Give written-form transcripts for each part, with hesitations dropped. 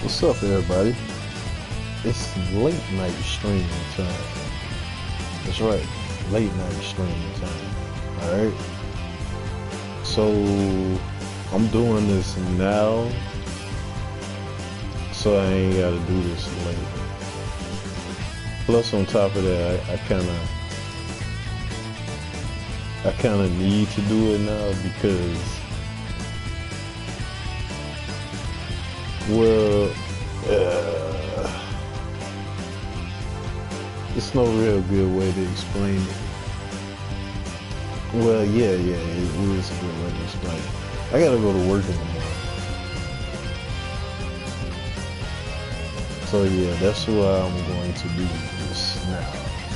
What's up, everybody? It's late night streaming time. That's right, late night streaming time. Alright? So, I'm doing this now, so I ain't gotta do this later. Plus, on top of that, I kinda need to do it now because, well, it's no real good way to explain it. Well, yeah, it is a good way to explain it. I gotta go to work in the morning. So yeah, that's why I'm going to do this now.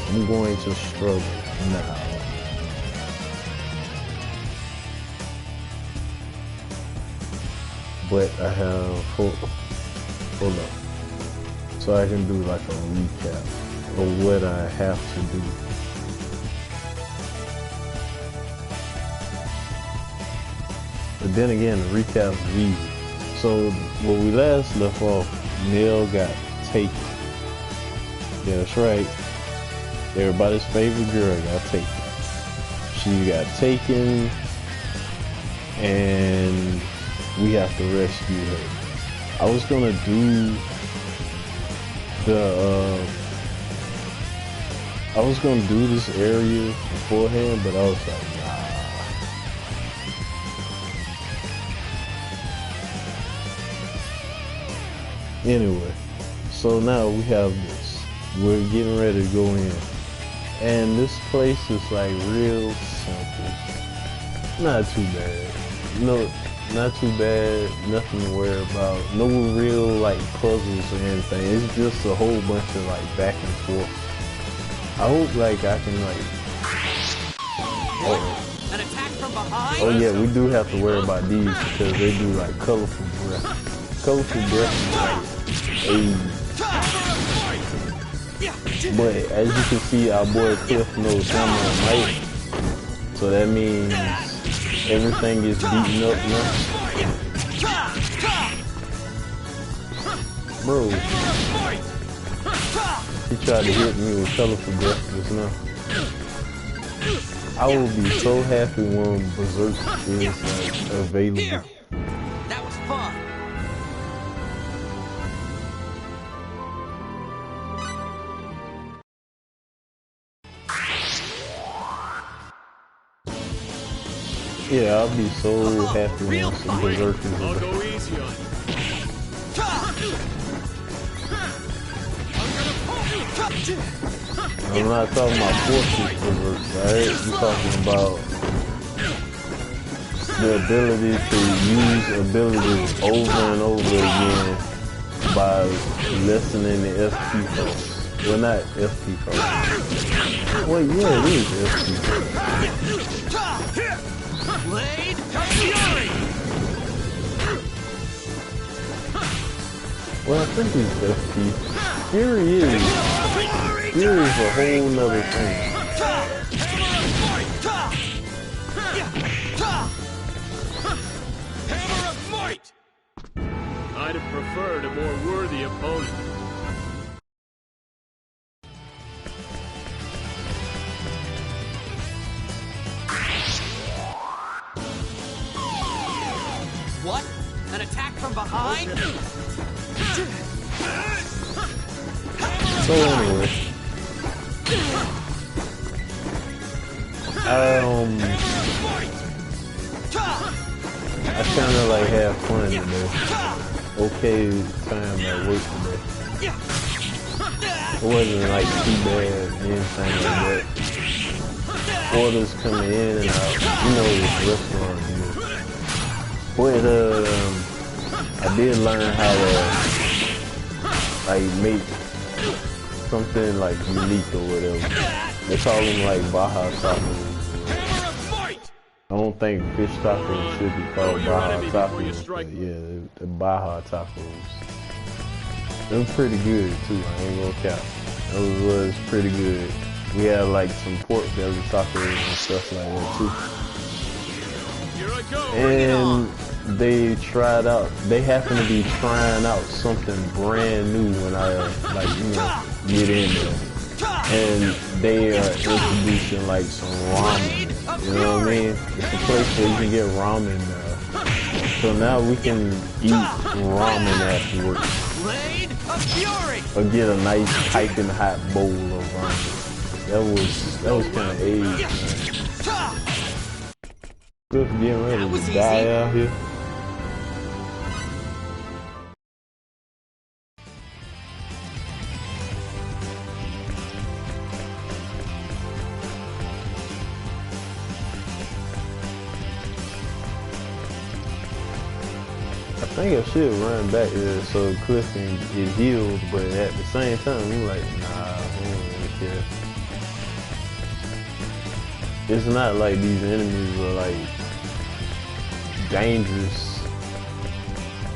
I'm going to struggle now. But I have, hold up, so I can do like a recap of what I have to do. But then again, the recap's easy. So when we last left off, Nell got taken. Yeah, that's right. Everybody's favorite girl got taken. She got taken, and we have to rescue her. I was gonna do this area beforehand, but I was like, nah. Anyway, so now we have this. We're getting ready to go in, and this place is like real simple. Not too bad. No. Not too bad, nothing to worry about. No real like puzzles or anything. It's just a whole bunch of like back and forth. I hope like I can like. An attack from behind? Oh yeah, we do have to worry about these because they do like colorful breath. Colorful breath is like But as you can see, our boy Cliff knows Summer Might. So that means everything is beaten up now. Bro, he tried to hit me with colorful breath just now. I will be so happy when Berserk is like available. That was fun. Yeah, I'll be so happy when some Berserk is available. I'm not talking about forces Berserk, right? I'm talking about the ability to use abilities over and over again by lessening the FP cost. Well, not FP cost. Well, yeah, it is FP cost. Blade Fury! Well, I think it's FP. Fury is a whole nother thing. Hammer of Might! I'd have preferred a more worthy opponent. What? An attack from behind? So anyway, I kind of like have fun today. Okay time at work today. It wasn't like too bad, anything like that. Orders coming in and out, you know, this restaurant here. But I did learn how to like make something like unique or whatever. They call them like Baja tacos. I don't think fish tacos should be called Baja tacos, but yeah, the Baja tacos. They're pretty good too, I ain't gonna cap. Those was pretty good. We had like some pork belly tacos and stuff like that too. Here I go. And they tried out, they happen to be trying out something brand new when I, like, you know, get in there. And they are introducing, like, some ramen. You know what I mean? It's a place where you can get ramen now. So now we can eat ramen after work. Or get a nice piping hot bowl of ramen. That was kind of age, man. Cliff getting ready to die out here. I think I should run back there so Cliff can get healed, but at the same time, I'm like, nah, I don't really care. It's not like these enemies are like dangerous.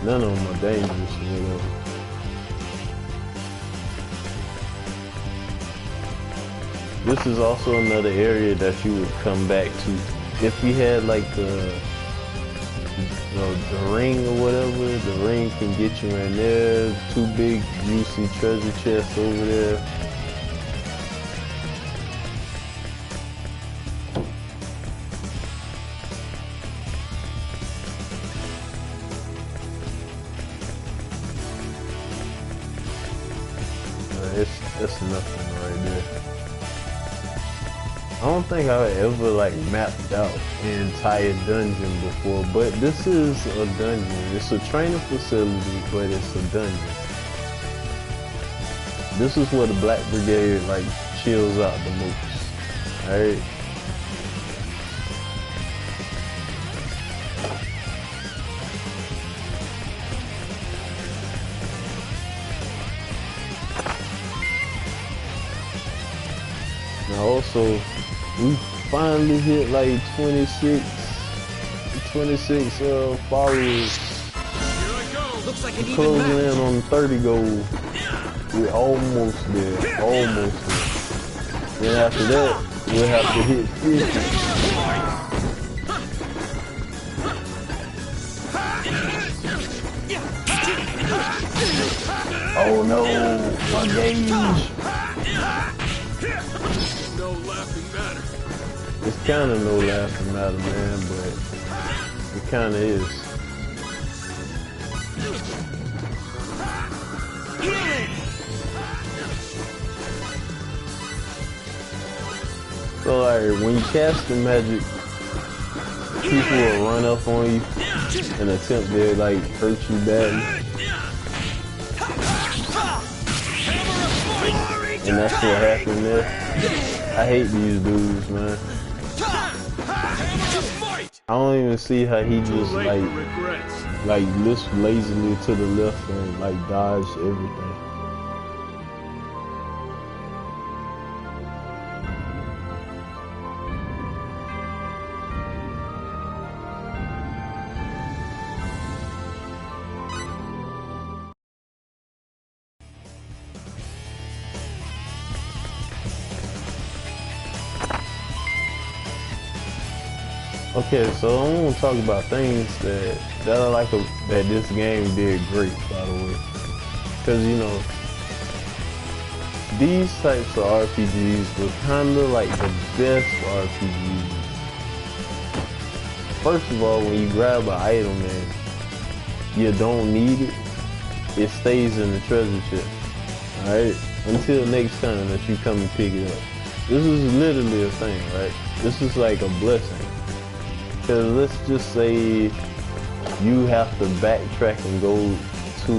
None of them are dangerous or whatever. This is also another area that you would come back to. If you had like the ring or whatever, the ring can get you in there. Two big juicy treasure chests over there. That's nothing right there. I don't think I ever like mapped out an entire dungeon before, but this is a dungeon. It's a training facility, but it's a dungeon. This is where the Black Brigade like chills out the most. Alright. Now also, we finally hit like 26 followers. Looks like an even Closing match. in on 30 gold. We're almost there. Almost there. Then after that, we'll have to hit 50. Oh no! One gauge! No laughing matter. It's kinda no laughing matter, man, but it kinda is. So like, when you cast the magic, people will run up on you and attempt to like hurt you badly. And that's what happened there. I hate these dudes, man. I don't even see how he just like lifts lazily to the left and like dodge everything. Okay, so I want to talk about things that I like that this game did great, by the way. Because, you know, these types of RPGs were kind of like the best RPGs. First of all, when you grab an item and you don't need it, it stays in the treasure chest. Alright? Until next time that you come and pick it up. This is literally a thing, right? This is like a blessing. Because let's just say you have to backtrack and go to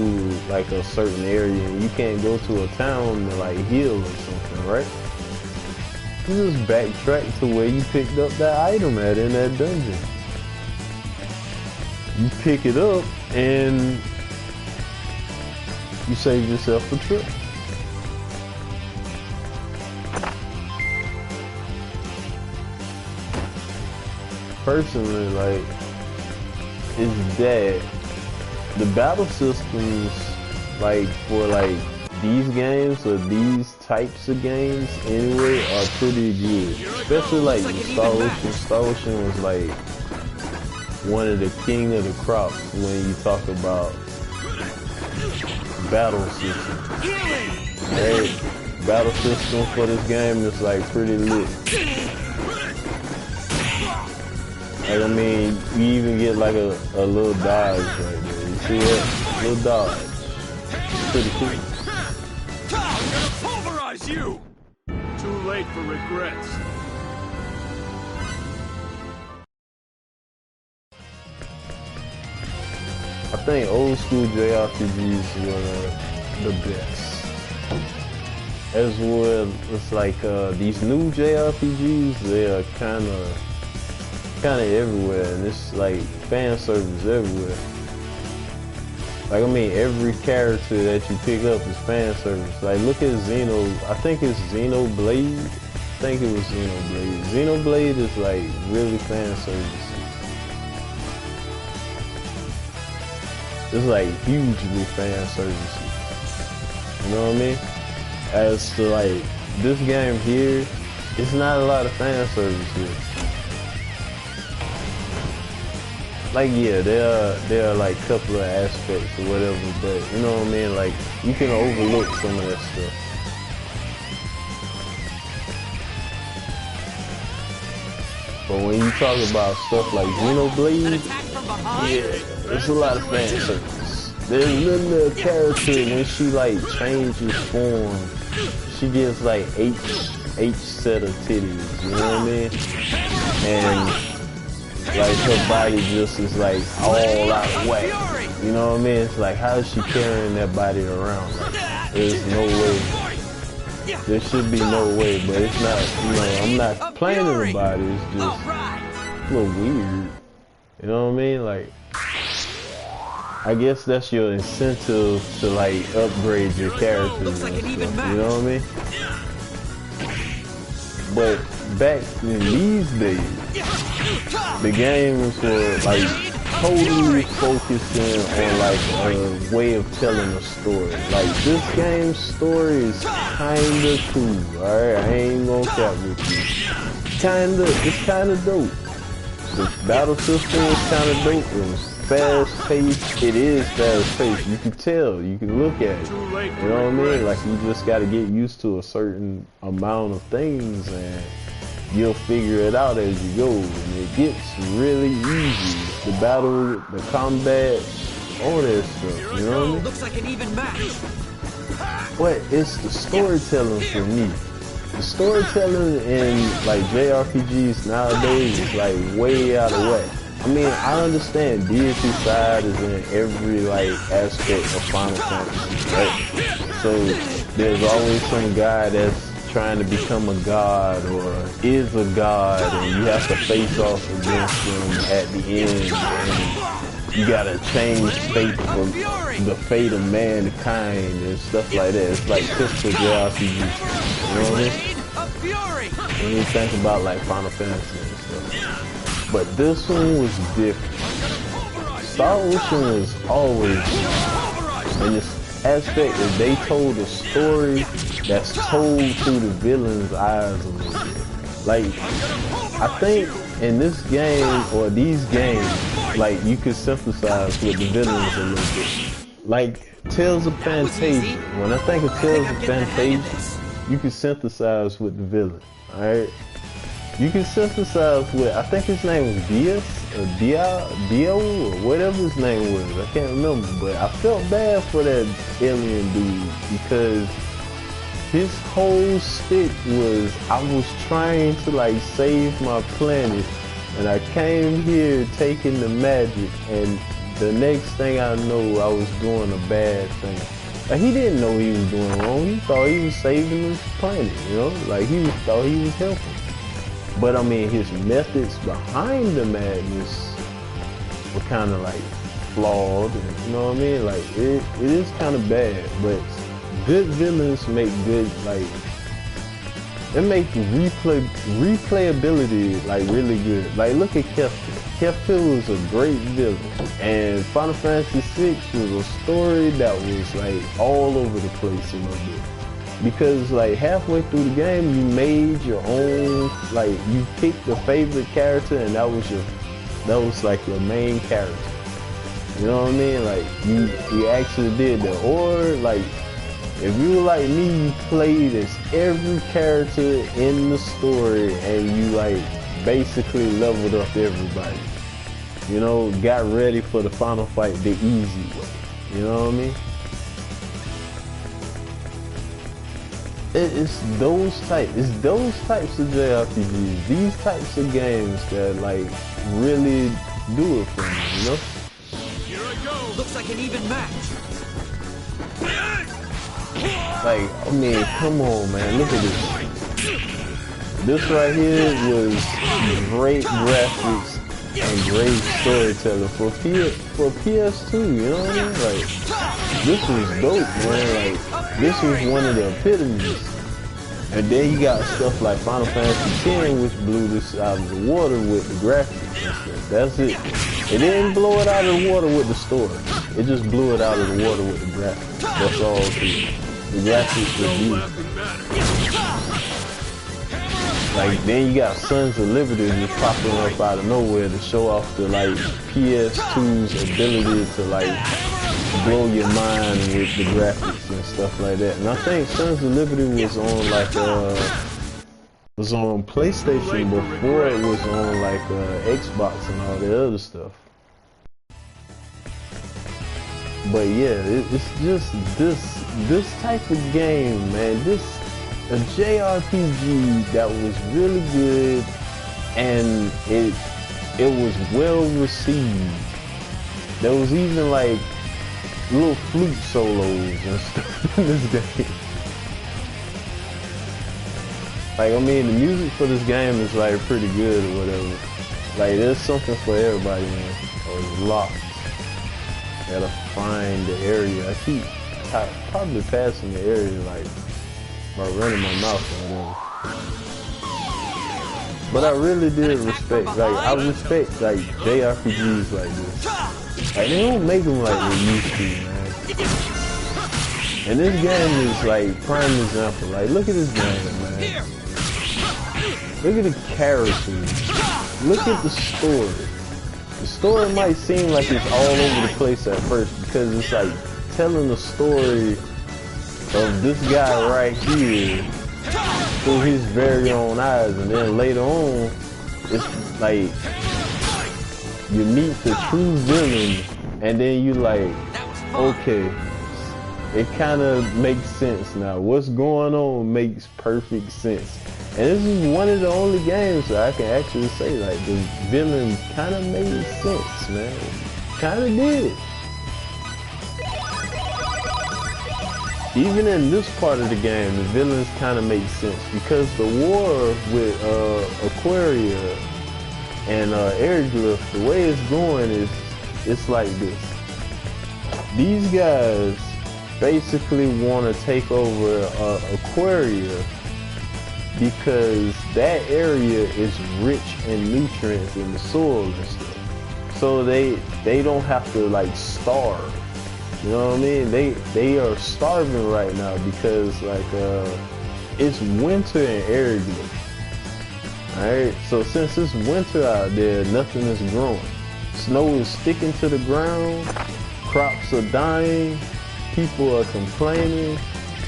like a certain area and you can't go to a town to like heal or something, right? You just backtrack to where you picked up that item at in that dungeon. You pick it up and you save yourself a trip. Personally, like, is that the battle systems, like, for like these games or these types of games anyway, are pretty good. Especially like Starocean. Starocean was like one of the king of the crops when you talk about battle system. Right? Battle system for this game is like pretty lit. Like, I mean, you even get like a little dodge right there. You see that? Little dodge. Pretty cool. I'm gonna pulverize you! Too late for regrets. I think old school JRPGs were the best. As well, it's like these new JRPGs, they are kind of everywhere, and it's like fan service everywhere. Like, I mean, every character that you pick up is fan service. Like, look at Xeno. I think it's Xenoblade. I think it was Xenoblade. Xenoblade is like really fan service. It's like hugely fan service. You know what I mean? As to like this game here, it's not a lot of fan service here. Like, yeah, there are like a couple of aspects or whatever, but you know what I mean? Like, you can overlook some of that stuff. But when you talk about stuff like Xenoblade, yeah, there's a lot of fan service. There's literally a character when she like changes form, she gets like H set of titties, you know what I mean? And like her body just is like all out of whack. You know what I mean? It's like, how is she carrying that body around? Like, there's no way. There should be no way, but it's not, you know, I'm not complaining about it. It's just a little weird. You know what I mean? Like, I guess that's your incentive to like upgrade your characters and stuff, you know what I mean? But back in these days, the games were like totally focusing on like a way of telling a story. Like, this game's story is kinda cool, alright? I ain't gonna cap with you. It's kinda dope. The battle system is kinda dope. It was fast paced. It is fast paced. You can tell. You can look at it. You know what I mean? Like, you just gotta get used to a certain amount of things, and you'll figure it out as you go. And it gets really easy. The battle, the combat, all that stuff. You know what I mean? Looks like an even match. But it's the storytelling for me. The storytelling in like JRPGs nowadays is like way out of whack. I mean, I understand deity side is in every like aspect of Final Fantasy, right? So there's always some guy that's trying to become a god or is a god, and you have to face off against them at the end, and you gotta change fate from the fate of mankind and stuff like that. It's like typical JRPGs, you know what I mean? When you think about like Final Fantasy and stuff. But this one was different. Starocean was always in this aspect that they told a story that's told through the villain's eyes a little bit. Like, I think in this game, or these games, like, you could synthesize with the villains a little bit. Like, Tales of Fantasia. When I think of Tales of Fantasia, you can synthesize with the villain, alright? You can synthesize with, I think his name was Diaz, or Dio, or whatever his name was. I can't remember, but I felt bad for that alien dude because his whole stick was, I was trying to like save my planet, and I came here taking the magic, and the next thing I know, I was doing a bad thing. Like, he didn't know he was doing wrong. He thought he was saving his planet, you know? Like, thought he was helping. But I mean, his methods behind the madness were kind of like flawed, you know what I mean? Like, it is kind of bad, but good villains make good, like, it makes replayability like really good. Like, look at Kefka. Kefka was a great villain, and Final Fantasy VI was a story that was like all over the place a little bit. Because like halfway through the game, you made your own, like, you picked a favorite character, and that was your that was like your main character. You know what I mean? Like you actually did that. Or like if you were like me, you played as every character in the story and you like basically leveled up everybody. You know, got ready for the final fight the easy way. You know what I mean? It's those types of JRPGs, these types of games that like really do it for me, you know? Here I go. Looks like an even match. Like, I mean, come on, man, look at this. This right here was great graphics and great storytelling for PS2, you know what I mean? Like, this was dope, man. Like, this was one of the epitomes. And then you got stuff like Final Fantasy X, which blew this out of the water with the graphics and stuff. That's it. It didn't blow it out of the water with the story. It just blew it out of the water with the graphics. That's all it is. The graphics were beautiful. Like, then you got Sons of Liberty just popping up out of nowhere to show off the like PS2's ability to like blow your mind with the graphics and stuff like that. And I think Sons of Liberty was on like was on PlayStation before it was on like Xbox and all the other stuff. But yeah, it's just this type of game, man. A JRPG that was really good and it was well received. There was even like little flute solos and stuff in this game. Like, I mean, the music for this game is like pretty good or whatever. Like, there's something for everybody, man. Or locked. Gotta find the area. I keep probably passing the area like by running my mouth or whatever. But I really did respect, like, I respect like JRPGs like this. Like, they don't make them like they used to, man. And this game is like prime example. Like, look at this game, man. Look at the characters. Look at the story. The story might seem like it's all over the place at first because it's like telling the story of this guy right here through his very own eyes, and then later on it's like you meet the true villain and then you like, okay, it kind of makes sense now. What's going on makes perfect sense. And this is one of the only games that I can actually say like the villain kind of made sense, man. Kind of did. Even in this part of the game, the villains kind of make sense because the war with Aquaria and Airglyph, the way it's going is it's like this. These guys basically want to take over Aquaria because that area is rich in nutrients in the soil and stuff. So they don't have to like starve. You know what I mean? They are starving right now because like it's winter in Airglyph. Alright, so since it's winter out there, nothing is growing. Snow is sticking to the ground, crops are dying, people are complaining.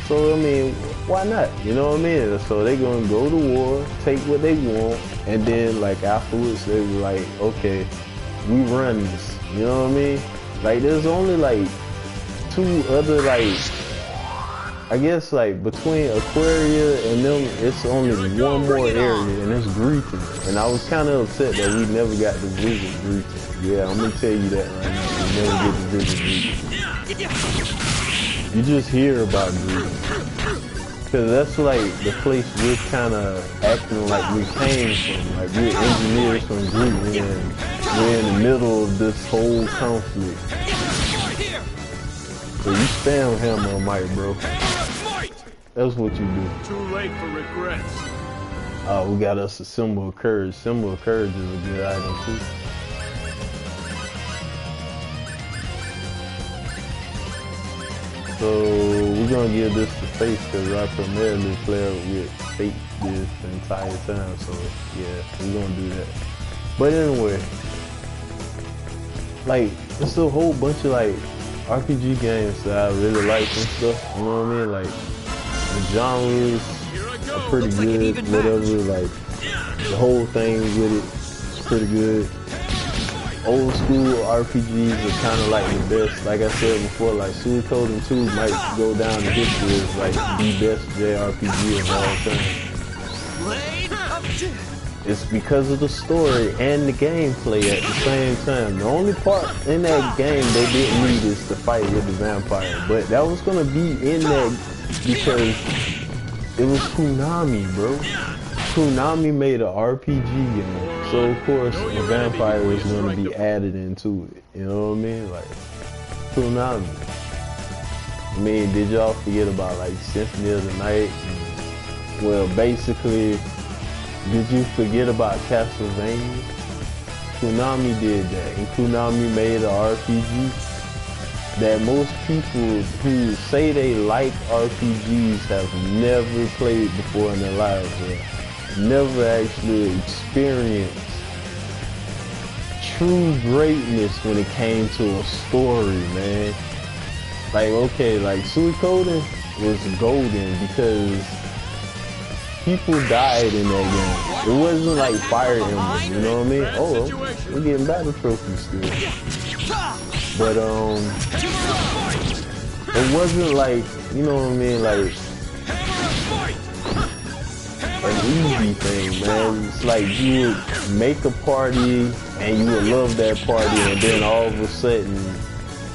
So I mean, why not? You know what I mean? So they're gonna go to war, take what they want, and then like afterwards they were like, okay, we run this. You know what I mean? Like there's only like two other like, I guess like between Aquaria and them, it's only one more area, and it's Greeting. And I was kind of upset that we never got to visit Greeting. Yeah, I'm gonna tell you that right now. We never get to visit Greeting. You just hear about Greeting. Because that's like the place we're kind of acting like we came from. Like we're engineers from Greeting, and we're in the middle of this whole conflict. So you spam hammer on Mike, bro. That's what you do. Too late for regrets. We got us a symbol of courage. Symbol of courage is a good item too. So we're gonna give this to Faith because I primarily play with Faith this entire time. So yeah, we're gonna do that. But anyway, like, it's a whole bunch of like RPG games that I really like and stuff. You know what I mean? Like, the genres are pretty good, whatever. Like, the whole thing with it is pretty good. Old school RPGs are kind of like the best. Like I said before, like Suikoden 2 might go down in history as like the best JRPG of all time. It's because of the story and the gameplay at the same time. The only part in that game they didn't need is to fight with the vampire, but that was gonna be in that because it was Konami, bro. Konami made an RPG game, so of course the vampire was gonna be added into it. You know what I mean? Like, Konami. I mean, did y'all forget about like Symphony of the Night? Well, basically, did you forget about Castlevania? Konami did that, and Konami made an RPG that most people who say they like RPGs have never played before in their lives, or never actually experienced true greatness when it came to a story, man. Like, okay, like Suikoden was golden because people died in that game. It wasn't like Fire Emblem, you know what I mean? Oh, we're getting battle trophies still. But it wasn't like, you know what I mean, like an easy thing, man. It's like you would make a party and you would love that party, and then all of a sudden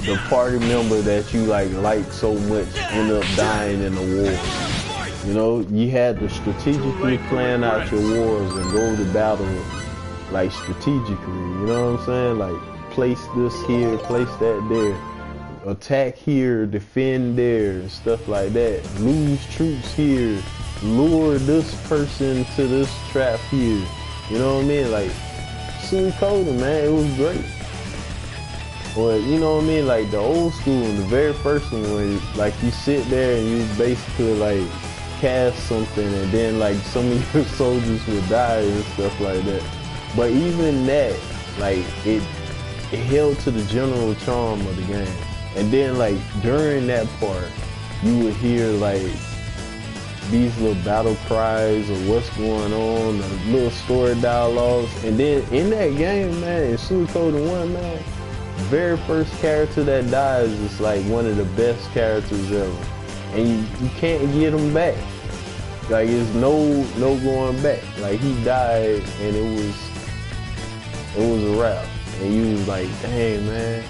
the party member that you like so much end up dying in a war. You know, you had to strategically plan out your wars and go to battle like strategically, you know what I'm saying? Like, place this here, place that there, attack here, defend there, and stuff like that. Lose troops here, lure this person to this trap here. You know what I mean? Like, Suikoden, man, it was great. Or, you know what I mean? Like, the old school, the very first one, where like you sit there and you basically like cast something, and then like some of your soldiers would die and stuff like that. But even that, like, it held to the general charm of the game. And then like during that part, you would hear like these little battle cries or what's going on, the little story dialogues. And then in that game, man, in Suikoden 1, man, the very first character that dies is like one of the best characters ever. And you can't get him back. Like, there's no going back. Like, he died and it was a wrap. And you was like, dang, man.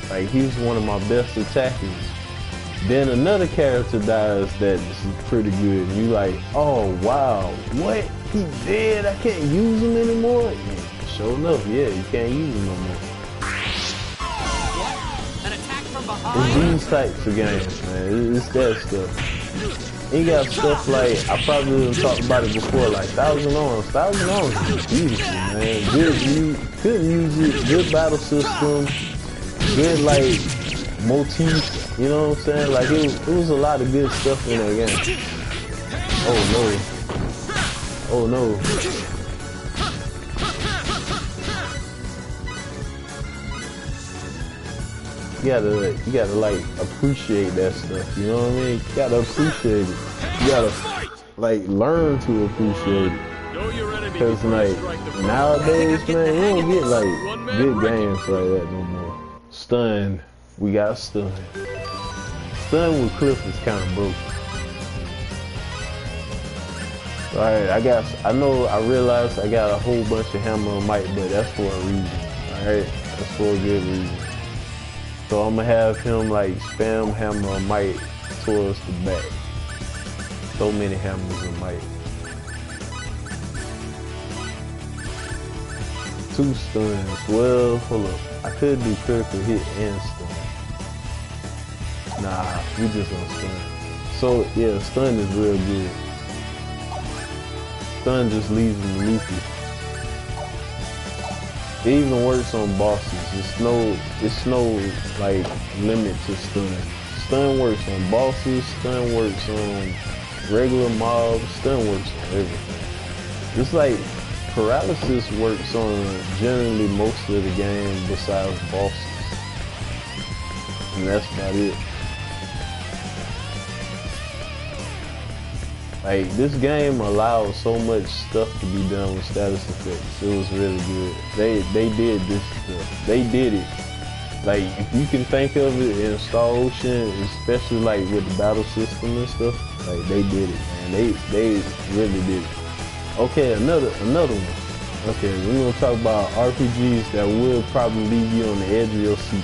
Like, he was one of my best attackers. Then another character dies that's pretty good. And you like, oh, wow, what? He dead? I can't use him anymore? Yeah, sure enough, yeah, you can't use him no more. An attack from behind? It's these types of games, man. It's that stuff. You got stuff like, I probably didn't talk about it before, like Thousand Arms. Thousand Arms is beautiful, man. Good music, good battle system, good like motif, you know what I'm saying? Like, it was a lot of good stuff in that game. Oh no. Oh no. You gotta like appreciate that stuff, you know what I mean? You gotta appreciate it. You gotta like learn to appreciate it. Cause like nowadays, man, you don't get like good games like that no more. Stun, we got Stun. Stun with Cliff is kinda broken. Alright, I realized I got a whole bunch of hammer and might, but that's for a reason. Alright, that's for a good reason. So I'm gonna have him like spam hammer and might towards the back. So many hammers and might. 2 stuns. Well, hold up. I could do critical hit and stun. Nah, we just on stun. So yeah, stun is real good. Stun just leaves him loopy. It even works on bosses. It's no like limit to stun. Stun works on bosses, stun works on regular mobs, stun works on everything. It's like paralysis works on generally most of the game besides bosses. And that's about it. Like, this game allowed so much stuff to be done with status effects. It was really good. They did this stuff. They did it. Like, if you can think of it in Starocean, especially like with the battle system and stuff, like they did it, man. They really did it. Okay, another one. Okay, we're gonna talk about RPGs that will probably leave you on the edge of your seat.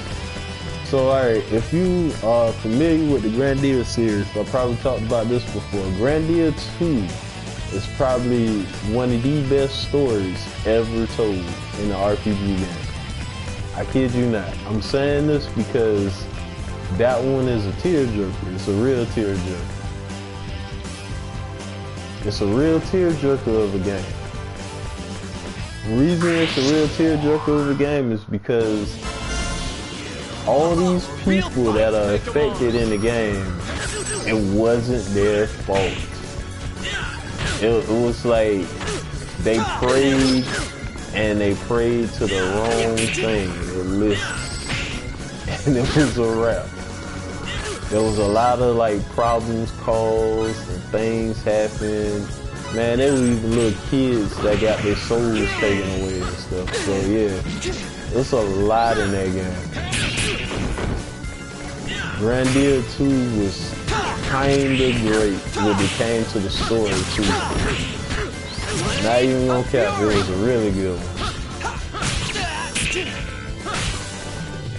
So, alright, if you are familiar with the Grandia series, I probably talked about this before. Grandia 2 is probably one of the best stories ever told in an RPG game. I kid you not. I'm saying this because that one is a tearjerker. It's a real tearjerker. It's a real tearjerker of a game. The reason it's a real tearjerker of a game is because all these people that are affected in the game, it wasn't their fault. It was like they prayed and they prayed to the wrong thing, the lists, and it was a wrap. There was a lot of like problems caused and things happened. Man, there were even little kids that got their souls taken away and stuff. So yeah, it's a lot in that game. Grandia 2 was kinda great when it came to the story too. Not even gonna cap, it was a really good one.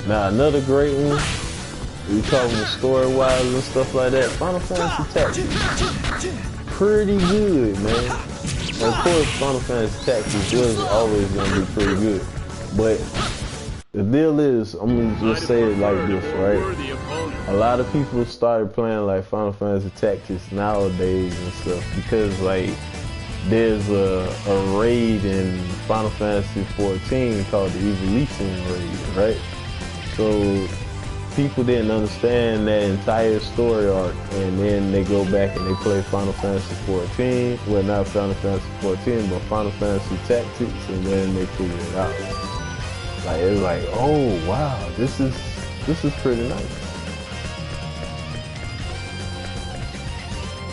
Now another great one, we talking story-wise and stuff like that, Final Fantasy Tactics. Pretty good, man. Of course, Final Fantasy Tactics was always gonna be pretty good. But the deal is, I'm gonna just say it like this, right? A lot of people started playing like Final Fantasy Tactics nowadays and stuff because like there's a raid in Final Fantasy 14 called the Evolution raid, right? So people didn't understand that entire story arc, and then they go back and they play Final Fantasy 14. Well, not Final Fantasy 14, but Final Fantasy Tactics, and then they figure it out. Like, it's like, oh wow, this is pretty nice.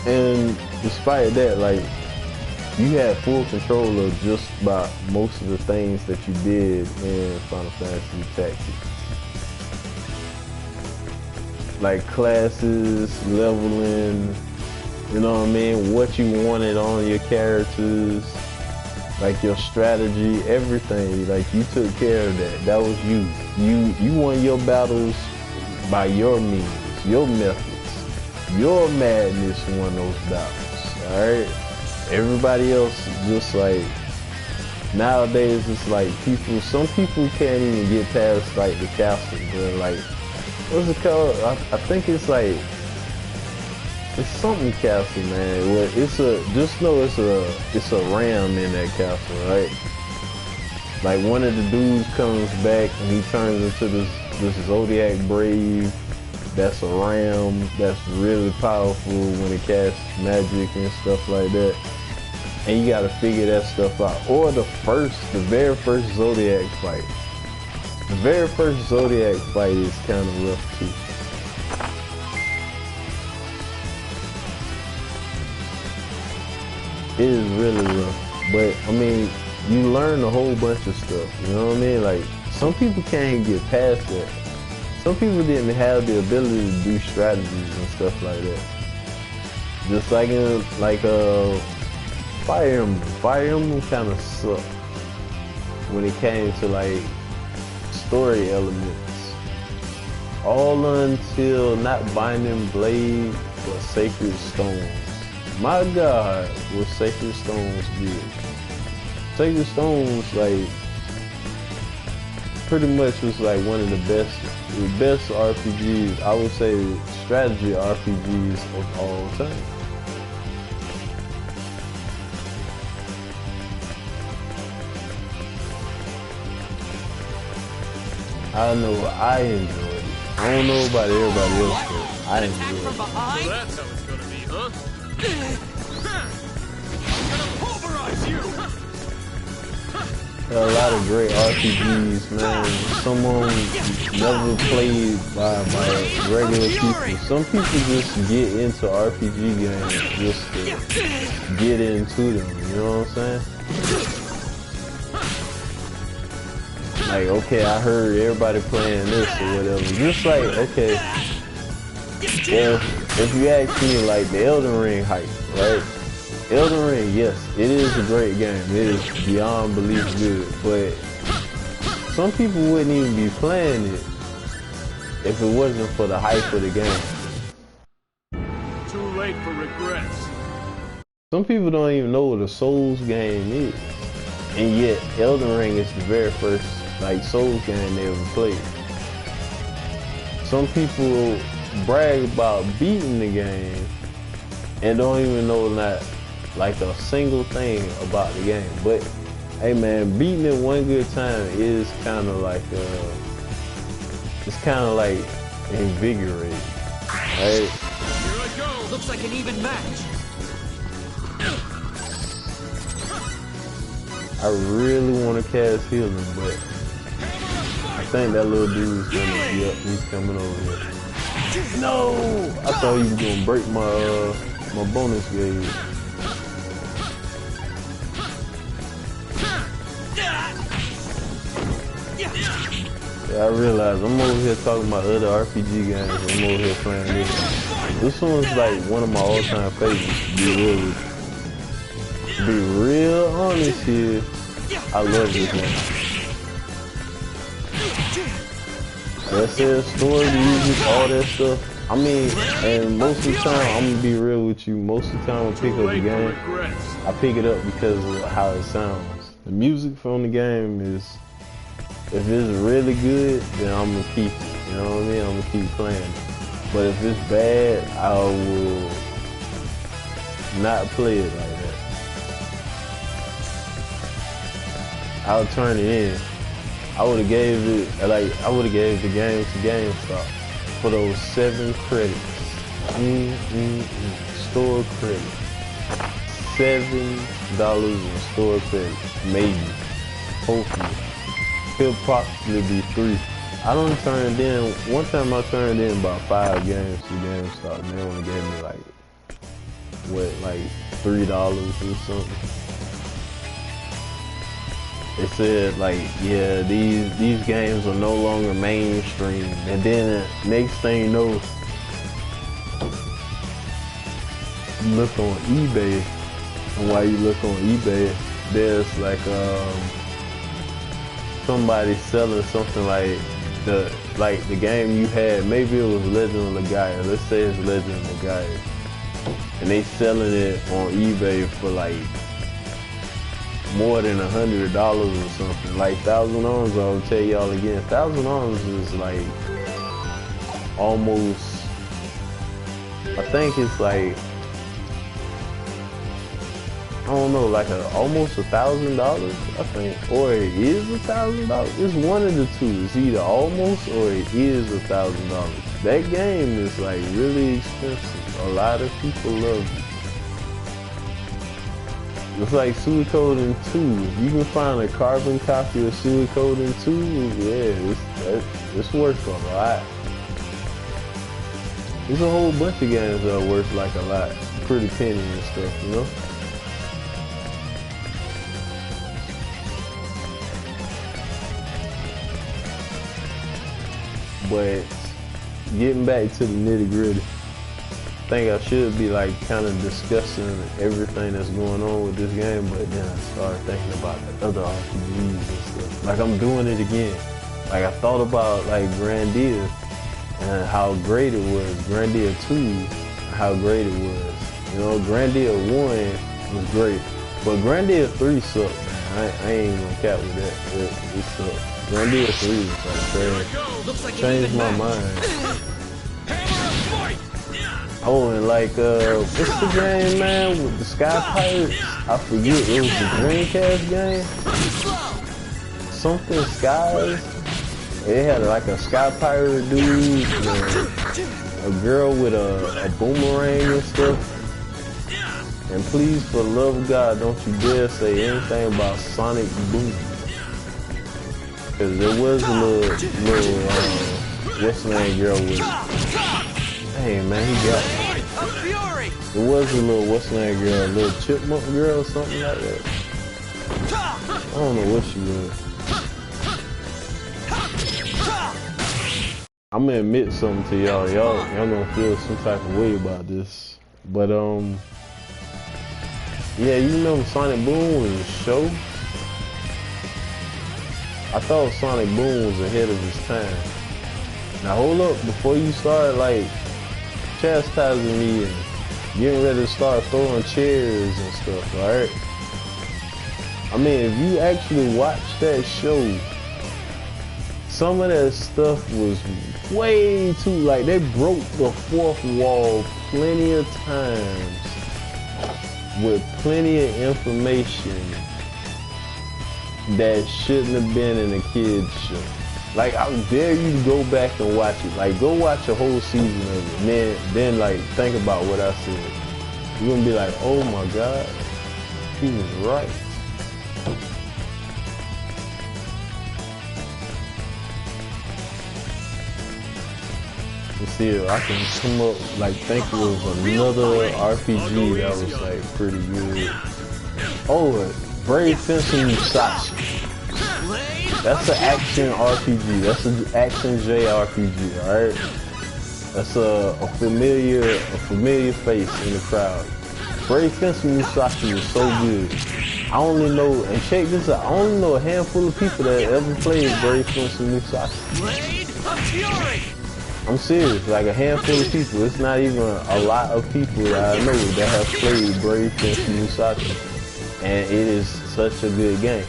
And despite that, like, you had full control of just about most of the things that you did in Final Fantasy Tactics. Like classes, leveling, you know what I mean? What you wanted on your characters, like your strategy, everything. Like, you took care of that. That was you. You won your battles by your means, your methods. Your madness won those battles, alright? Everybody else just like, nowadays it's like some people can't even get past like the castle, but like, what's it called? I think it's like, it's something castle, man. Well, just know it's a ram in that castle, right? Like, one of the dudes comes back and he turns into this Zodiac Brave. That's a ram that's really powerful when it casts magic and stuff like that. And you gotta figure that stuff out. Or the very first Zodiac fight. The very first Zodiac fight is kind of rough too. It is really rough. But I mean, you learn a whole bunch of stuff. You know what I mean? Like, some people can't get past that. Some people didn't have the ability to do strategies and stuff like that. Just like in Fire Emblem. Fire Emblem kind of sucked when it came to like story elements. All until not Binding Blade, but Sacred Stones. My God, was Sacred Stones good. Sacred Stones, like, pretty much was like one of the best RPGs, I would say strategy RPGs of all time. I know I enjoyed it. I don't know about everybody else, but I enjoyed it. So that's how it's gonna be, huh? I'm gonna pulverize you! There are a lot of great RPGs, man. Some of them never played by regular people. Some people just get into RPG games just to get into them, you know what I'm saying? Like, okay, I heard everybody playing this or whatever. Just like, okay, if you ask me, like, the Elden Ring hype, right? Elden Ring, yes, it is a great game. It is beyond belief good, but some people wouldn't even be playing it if it wasn't for the hype of the game. Too late for regrets. Some people don't even know what a Souls game is, and yet Elden Ring is the very first like Souls game they ever played. Some people brag about beating the game and don't even know not like a single thing about the game. But hey man, beating it one good time is kind of like it's kind of like invigorating, right? Here I go. Looks like an even match. I really want to cast healing, but I think that little dude's gonna be up. He's coming over here. No! I thought he was gonna break my bonus gauge. Yeah, I realize I'm over here talking about other RPG games. I'm over here playing this one. This one's like one of my all-time favorites. To be real honest here, I love this one. That says story, music, all that stuff. I mean, and most of the time, I'm gonna be real with you. Most of the time, I pick up the game, I pick it up because of how it sounds. The music from the game is, if it's really good, then I'm gonna keep it. You know what I mean? I'm gonna keep playing it. But if it's bad, I will not play it like that. I'll turn it in. I would have gave it, like, I would have gave the game to GameStop for those 7 credits. Store credit. $7 in store credit. Maybe. Hopefully. Could possibly be 3. I don't turn it in. One time I turned in about 5 games to GameStop and they only gave me like, what, like $3 or something. It said like, yeah, these games are no longer mainstream. And then next thing you know, you look on eBay, and while you look on eBay, there's like somebody selling something like the game you had. Maybe it was Legend of Legaia. Let's say it's Legend of Legaia, and they selling it on eBay for like more than $100 or something. Like 1,000 Arms, I'll tell y'all again, 1,000 Arms is like almost, I think it's like, I don't know, like almost $1,000, I think, or it is $1,000. It's one of the two. It's either almost or it is $1,000. That game is like really expensive. A lot of people love it. It's like Suikoden 2. If you can find a carbon copy of Suikoden 2, yeah, it's worth a lot. There's a whole bunch of games that are worth like a lot. Pretty penny and stuff, you know? But getting back to the nitty gritty, I think I should be like kind of discussing everything that's going on with this game, but then I started thinking about the other RPGs and stuff. Like I'm doing it again. Like I thought about like Grandia and how great it was. Grandia 2, how great it was. You know, Grandia 1 was great, but Grandia 3 sucked, man. I ain't gonna cap with that. It sucked. Grandia 3 was like changed my mind. Oh, and like, what's the game, man, with the Sky Pirates? I forget, it was the Dreamcast game? Something Skies? It had like a Sky Pirate dude, and a girl with a boomerang and stuff. And please, for the love of God, don't you dare say anything about Sonic Boom. Cause there was a little what's the name girl with it? Hey man, he got me. There was a little what's the name girl, a little chipmunk girl or something like that. I don't know what she was. I'm gonna admit something to y'all. Y'all gonna feel some type of way about this. But yeah, you remember Sonic Boom was a show? I thought Sonic Boom was ahead of his time. Now hold up, before you start like chastising me and getting ready to start throwing chairs and stuff, alright? I mean, if you actually watch that show, some of that stuff was way too, like, they broke the fourth wall plenty of times with plenty of information that shouldn't have been in a kid's show. Like, I dare you to go back and watch it. Like, go watch a whole season of it. Then like, think about what I said. You're gonna be like, oh my God, he was right. See if I can come up, like, think of another RPG that was like pretty good. Oh, Brave Fencer Musashi. That's an action RPG. That's an action JRPG. All right. That's a familiar face in the crowd. Brave Fencer Musashi was so good. I only know, and check this out, I only know a handful of people that ever played Brave Fencer Musashi. I'm serious, like a handful of people. It's not even a lot of people that I know that have played Brave Fencer Musashi. And it is such a good game.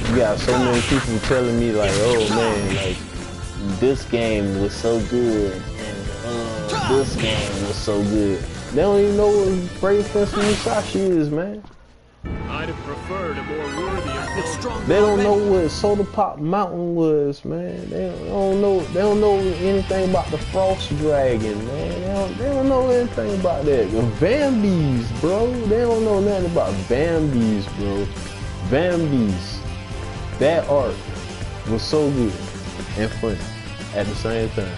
You got so many people telling me like, oh man, like, this game was so good, and this game was so good. They don't even know what Brave Fencer Musashi is, man. I'd have preferred a more worthy opponent. They don't know what Soda Pop Mountain was, man. They don't know anything about the Frost Dragon, man. They don't know anything about that. The Bambies, bro. They don't know nothing about Bambies, bro. Bambies. That art was so good and funny at the same time.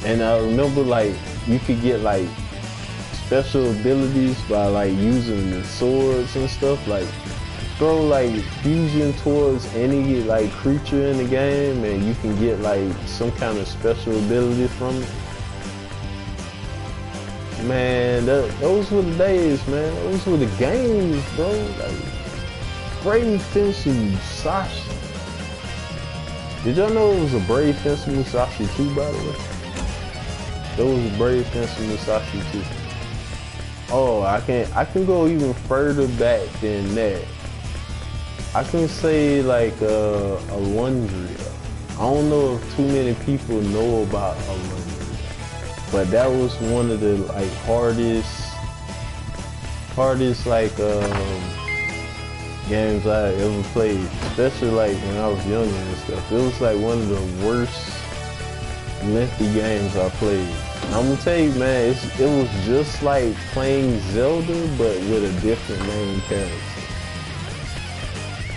And I remember, like, you could get like special abilities by like using the swords and stuff, like throw like fusion towards any like creature in the game and you can get like some kind of special ability from it. Man, those were the days, man. Those were the games, bro. Like, Brave Fencer Musashi. Did y'all know it was a Brave Fencer Musashi 2, by the way? There was a Brave Fencer Musashi 2. Oh, I can go even further back than that. I can say like Alundria. I don't know if too many people know about Alundria, but that was one of the like hardest like games I ever played, especially like when I was younger and stuff. It was like one of the worst lengthy games I played. I'm gonna tell you, man, it was just like playing Zelda, but with a different main character.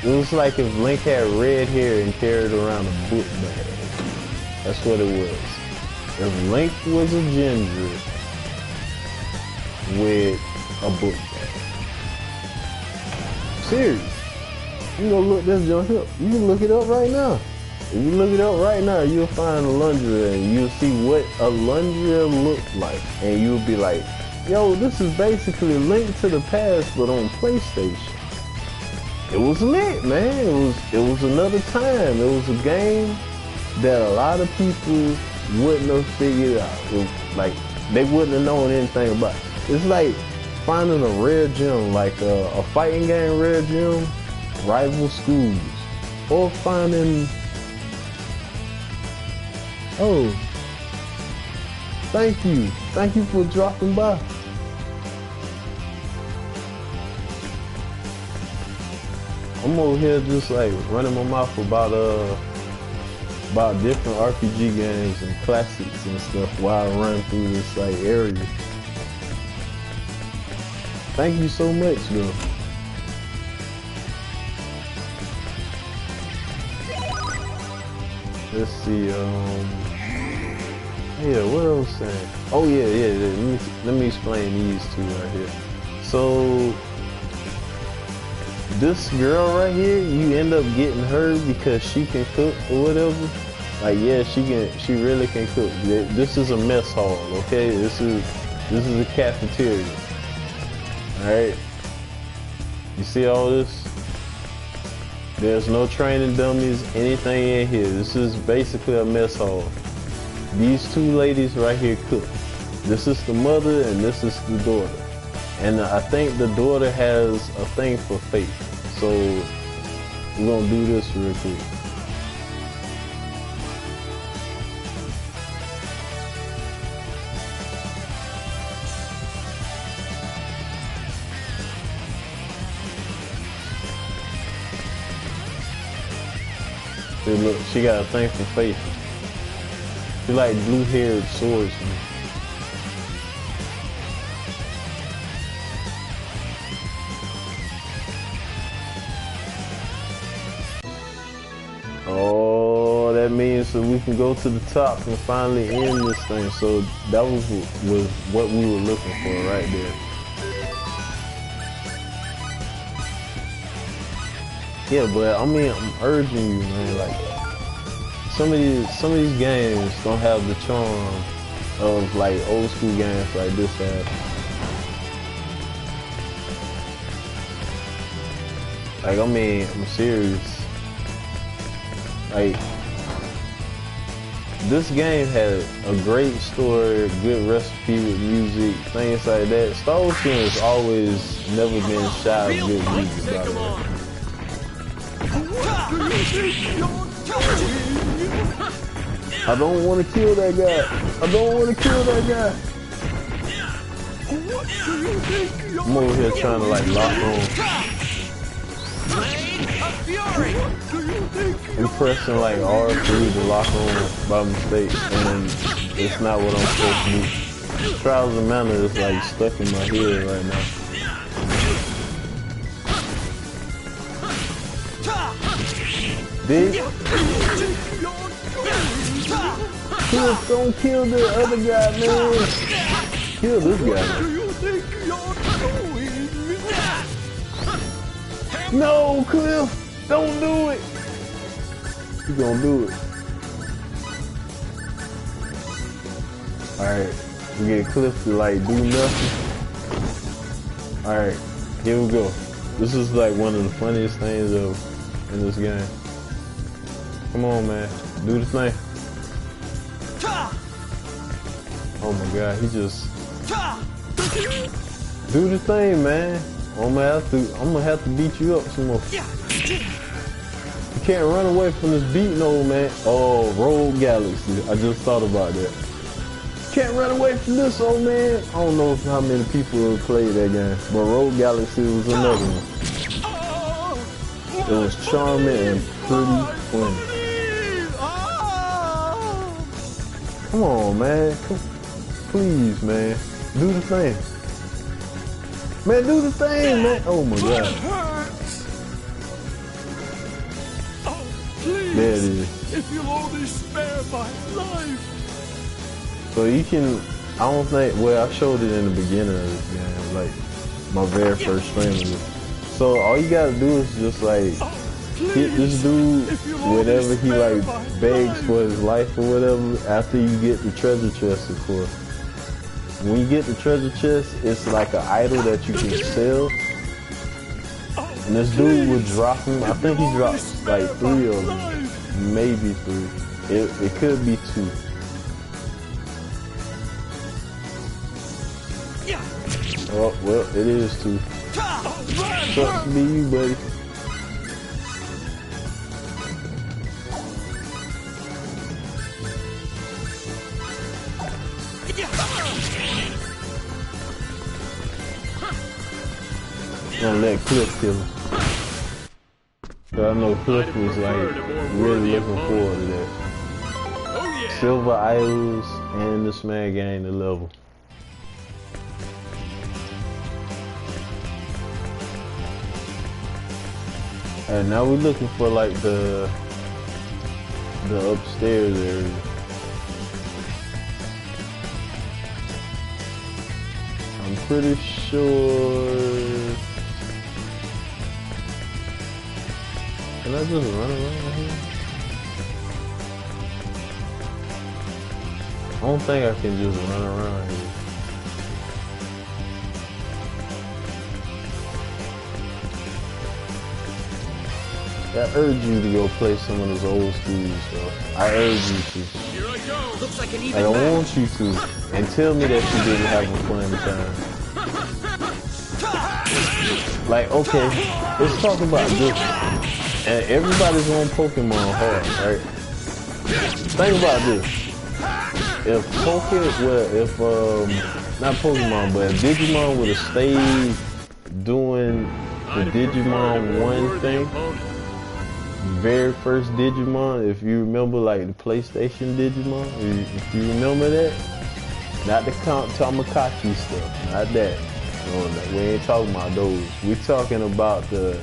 It was like if Link had red hair and carried around a book bag. That's what it was. If Link was a ginger with a book bag. Serious. You gonna look this junk up. You can look it up right now. If you look it up right now, you'll find Alundria and you'll see what Alundria looked like. And you'll be like, yo, this is basically Link to the Past, but on PlayStation. It was lit, man. It was another time. It was a game that a lot of people wouldn't have figured out. It was like, they wouldn't have known anything about it. It's like finding a rare gem, like a fighting game rare gem, Rival Schools, or finding, oh, thank you for dropping by. I'm over here just like running my mouth about different RPG games and classics and stuff while I run through this like area. Thank you so much, though. let's see. Yeah, what I was saying? Oh yeah. Let me explain these two right here. So this girl right here, you end up getting her because she can cook or whatever. Like yeah, she really can cook. This is a mess hall, okay? This is a cafeteria. Alright. You see all this? There's no training dummies, anything in here. This is basically a mess hall. These two ladies right here cook. This is the mother and this is the daughter. And I think the daughter has a thing for faith. So we're gonna do this real quick. See, look, she got a thing for faith. She like blue-haired swordsman. Oh, that means so we can go to the top and finally end this thing. So that was what we were looking for right there. Yeah, but I mean, I'm urging you, man. Like some of these games don't have the charm of like old school games like this have. Like I mean, I'm serious. Like this game had a great story, good recipe with music, things like that. Starocean has always never been shy of good music, by the way. I don't want to kill that guy. I don't want to kill that guy. I'm over here trying to like lock on. I'm pressing like R3 to lock on by mistake, and it's not what I'm supposed to do. Trials of Mana is like stuck in my head right now. Bitch. Please don't kill the other guy, man. Kill this guy. No, Cliff. Don't do it. You gonna do it. Alright. We get Cliff to like do nothing. Alright. Here we go. This is like one of the funniest things in this game. Come on, man. Do the thing. Oh my god, he just... Do the thing, man. I'm gonna have to beat you up some more. You can't run away from this beating old man. Oh, Rogue Galaxy. I just thought about that. You can't run away from this old man. I don't know how many people have played that game, but Rogue Galaxy was another one. It was charming and pretty funny. Come on, man. Please, man. Do the thing. Man, do the thing, man. Oh my god. There it is. If you'll only spare my life. So you can, I don't think, well, I showed it in the beginning of this game, like my very first stream of it. So all you gotta do is just like hit this dude whenever he like begs for his life or whatever after you get the treasure chest, of course. When you get the treasure chest, it's like an idol that you can sell. And this dude would drop him. I think he drops like 3 of them. Maybe 3. It could be 2. Oh, well, it is 2. Sucks to be you, buddy. Gonna let Cliff kill him. So I know Cliff was like really looking forward to that. Silver idols and this man gained the level. Alright, now we're looking for like the the upstairs area. I'm pretty sure. Can I just run around here? I don't think I can just run around here. I urge you to go play some of those old school stuff. I urge you to. Here I go. Looks like an I even don't match. want you to. And tell me that you didn't have a fun time. Like, okay, let's talk about this. And everybody's on Pokemon hard, right? Think about this. If not Pokemon, but if Digimon would have stayed doing the Digimon 1 thing, very first Digimon, if you remember, like the PlayStation Digimon, if you remember that, not the Tamagotchi stuff, not that. No, we ain't talking about those. We're talking about the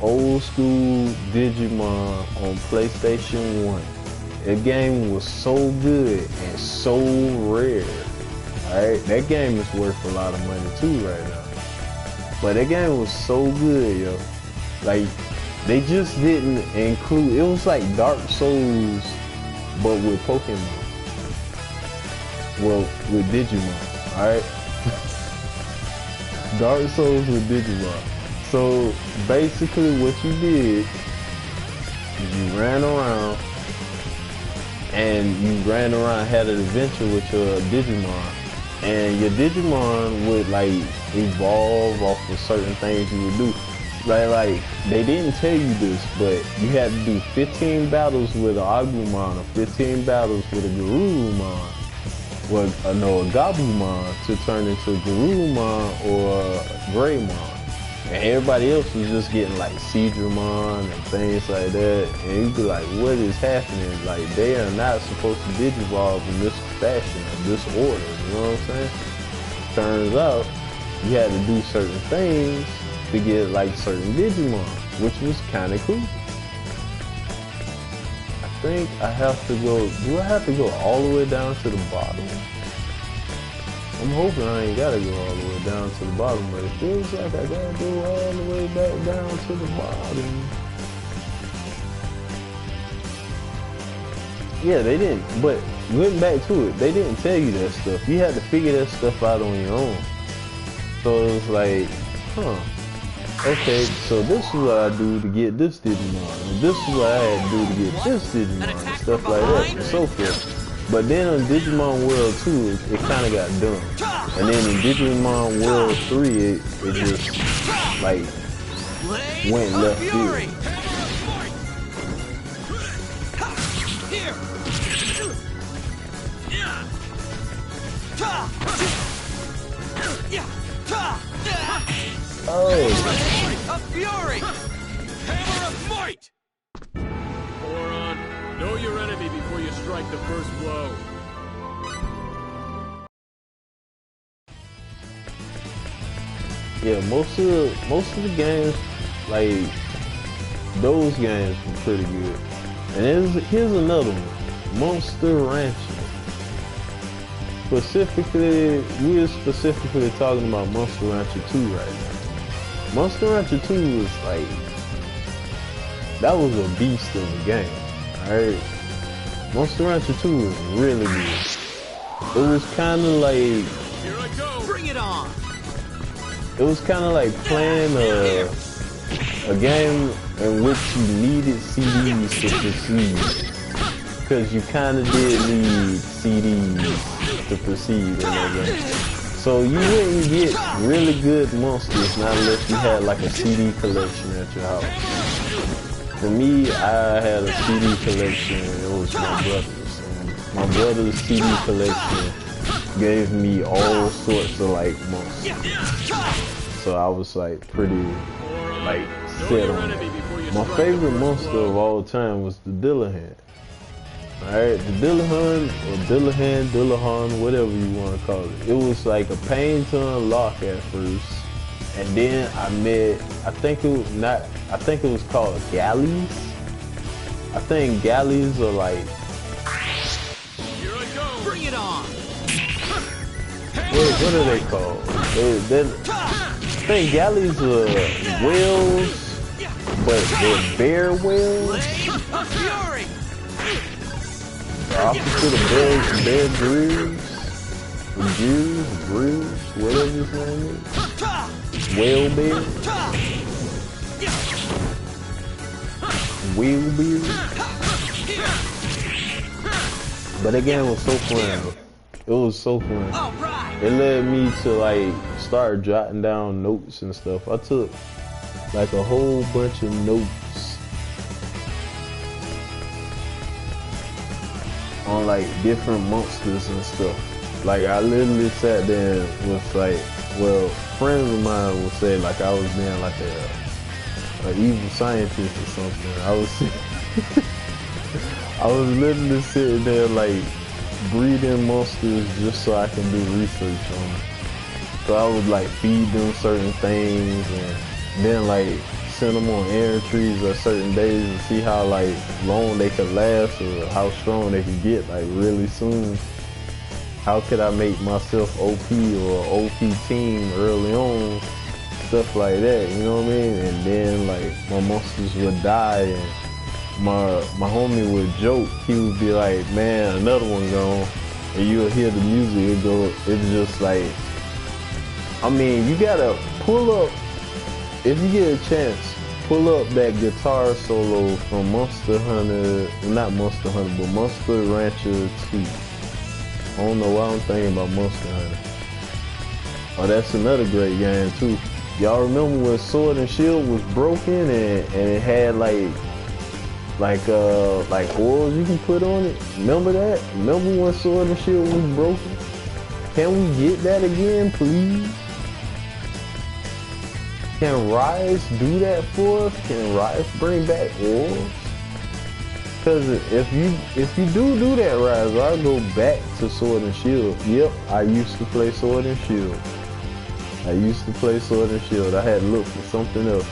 old school Digimon on PlayStation 1. That game was so good and so rare. Alright, that game is worth a lot of money too right now. But that game was so good, yo. Like, they just didn't include, it was like Dark Souls, but with Pokemon. Well, with Digimon, alright? Dark Souls with Digimon. So, basically what you did, you ran around, and you ran around, had an adventure with your Digimon. And your Digimon would like evolve off of certain things you would do. Like they didn't tell you this, but you had to do 15 battles with an Agumon or 15 battles with a Garurumon. Well, a Gabumon to turn into Garurumon or Greymon. And everybody else was just getting like Seedramon and things like that. And you'd be like, what is happening? Like, they are not supposed to digivolve in this fashion, or this order, you know what I'm saying? Turns out, you had to do certain things to get like certain Digimon, which was kind of cool. I think I have to go, do I have to go all the way down to the bottom? I'm hoping I ain't gotta go all the way down to the bottom, but it feels like I gotta go all the way back down to the bottom. Yeah, they didn't, but getting back to it, they didn't tell you that stuff. You had to figure that stuff out on your own. So it was like, okay, so this is what I do to get this Digimon, and this is what I had to do to get this Digimon, and stuff like that, and so forth. But then on Digimon World 2, it kind of got dumb. And then in Digimon World 3, it just, like, went left field. Oh! A fury! Hammer of might! Boron, know your enemy before you strike the first blow. Yeah, most of the games, like, those games were pretty good. And here's another one, Monster Rancher. We're specifically talking about Monster Rancher 2 right now. Monster Rancher 2 was like, that was a beast of a game, alright? Monster Rancher 2 was really good. It was kind of like, Here I go. Bring it on. it was kind of like playing a game in which you needed CDs to proceed. Because you kind of did need CDs to proceed in that game. So you wouldn't get really good monsters not unless you had like a CD collection at your house. For me, I had a CD collection, and it was my brother's. And my brother's CD collection gave me all sorts of like monsters. So I was like pretty like set on it. My favorite monster of all time was the Dillahan. Alright, the Dillahan or Dillahan, whatever you want to call it. It was like a pain to unlock at first. And then I met, I think it was called Galleys. I think galleys are like, Here I go. Bring it on. what are they called? I think galleys are whales, but they're bear whales. Blade of Fury. The opposite of bear grills, grills, whatever his name is. Whale bear. Wheel beard. But that game was so fun. It was so fun. All right. It led me to like start jotting down notes and stuff. I took like a whole bunch of notes on like different monsters and stuff. Like I literally sat there and was like, well, friends of mine would say like I was being like an evil scientist or something. I was literally sitting there like breeding monsters just so I can do research on them. So I would like feed them certain things and then like send them on entries at certain days and see how like long they could last or how strong they could get like really soon. How could I make myself OP or OP team early on? Stuff like that, you know what I mean? And then like my monsters would die and my homie would joke. He would be like, man, another one gone. And you'll hear the music, it's just like, I mean, you gotta pull up, if you get a chance, pull up that guitar solo from Monster Hunter, not Monster Hunter, but Monster Rancher 2. I don't know why I'm thinking about Monster Hunter. Oh, that's another great game too. Y'all remember when Sword and Shield was broken and it had like oils you can put on it? Remember that? Remember when Sword and Shield was broken? Can we get that again, please? Can Rise do that for us? Can Rise bring back oils? Because if you do that, Rise, I'll go back to Sword and Shield. Yep, I used to play Sword and Shield. I had to look for something else.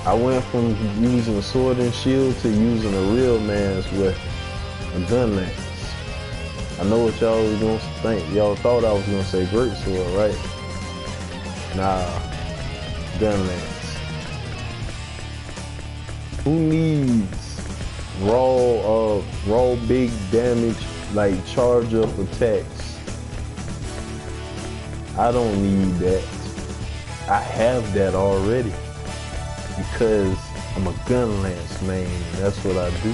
I went from using Sword and Shield to using a real man's weapon, a gun lance. I know what y'all was gonna think. Y'all thought I was gonna say great sword, right? Nah, gun lance. Who needs raw big damage, like charge up attacks? I don't need that. I have that already because I'm a gun lance main, and that's what I do.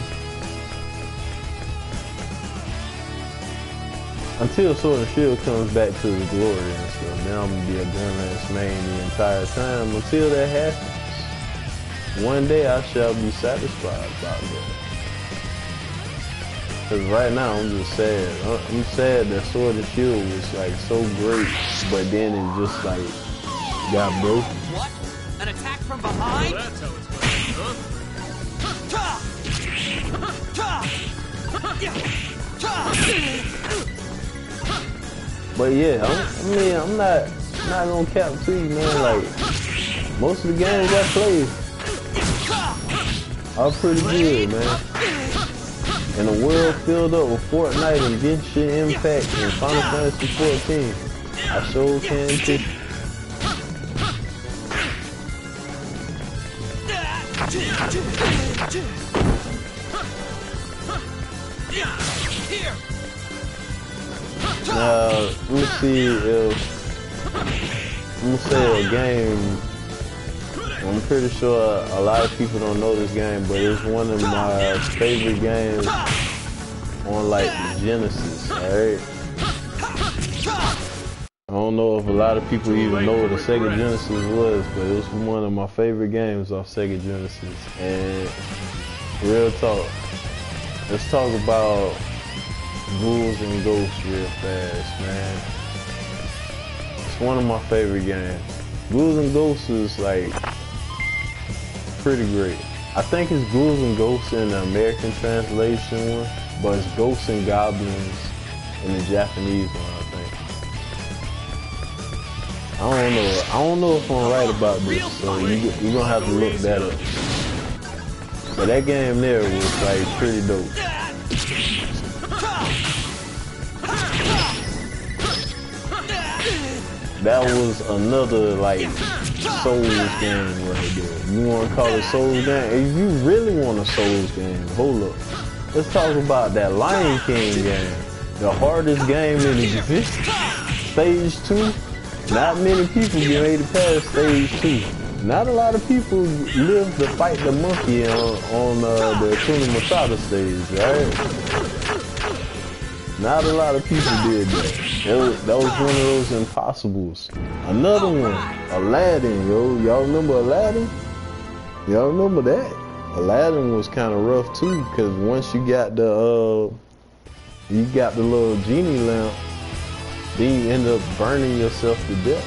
Until Sword and Shield comes back to the glory and stuff, then I'm gonna be a gun lance main the entire time until that happens. One day I shall be satisfied about that. Cause right now I'm just sad. I'm sad that Sword and Shield was like so great, but then it just like got broken. What? An attack from behind? Well, that's how it's huh? But yeah, I'm not gonna cap to you, man. Like most of the games I play are pretty good, man. In a world filled up with Fortnite and Genshin Impact and Final Fantasy 14, I sure can too. Now, let me see if I'm gonna say a game. I'm pretty sure a lot of people don't know this game, but it's one of my favorite games on like the Genesis, alright? I don't know if a lot of people even know what a Sega Genesis was, but it was one of my favorite games off Sega Genesis. And real talk, let's talk about Ghouls and Ghosts real fast, man. It's one of my favorite games. Ghouls and Ghosts is like pretty great. I think it's Ghouls and Ghosts in the American translation one, but it's Ghosts and Goblins in the Japanese one, I think. I don't know if I'm right about this, so you're gonna have to look that up. But that game there was like pretty dope. That was another like Souls game right there. You want to call it Souls game? If you really want a Souls game, hold up. Let's talk about that Lion King game. The hardest game in existence. Stage 2. Not many people get ready to pass stage 2. Not a lot of people live to fight the monkey on the Hakuna Matata stage, right? Not a lot of people did that. That was one of those impossibles. Another one, Aladdin, yo. Y'all remember Aladdin? Y'all remember that? Aladdin was kind of rough too, because once you got the little genie lamp, then you end up burning yourself to death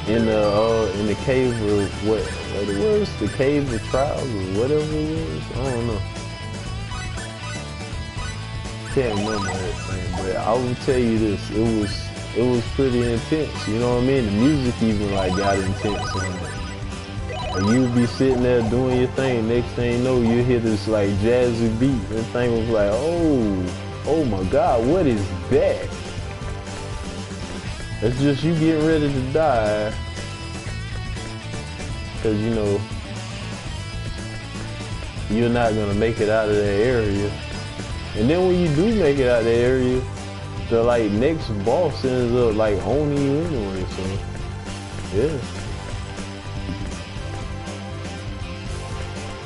in the cave of what it was, the cave of trials or whatever it was. I don't know. Can't remember everything, but I will tell you this: it was pretty intense. You know what I mean? The music even like got intense in it. And you'd be sitting there doing your thing. Next thing you know, you hear this like jazzy beat. And thing was like, oh my God, what is that? It's just you getting ready to die. Cause you know, you're not gonna make it out of that area. And then when you do make it out of the area, the like next boss ends up like owning you anyway, so yeah.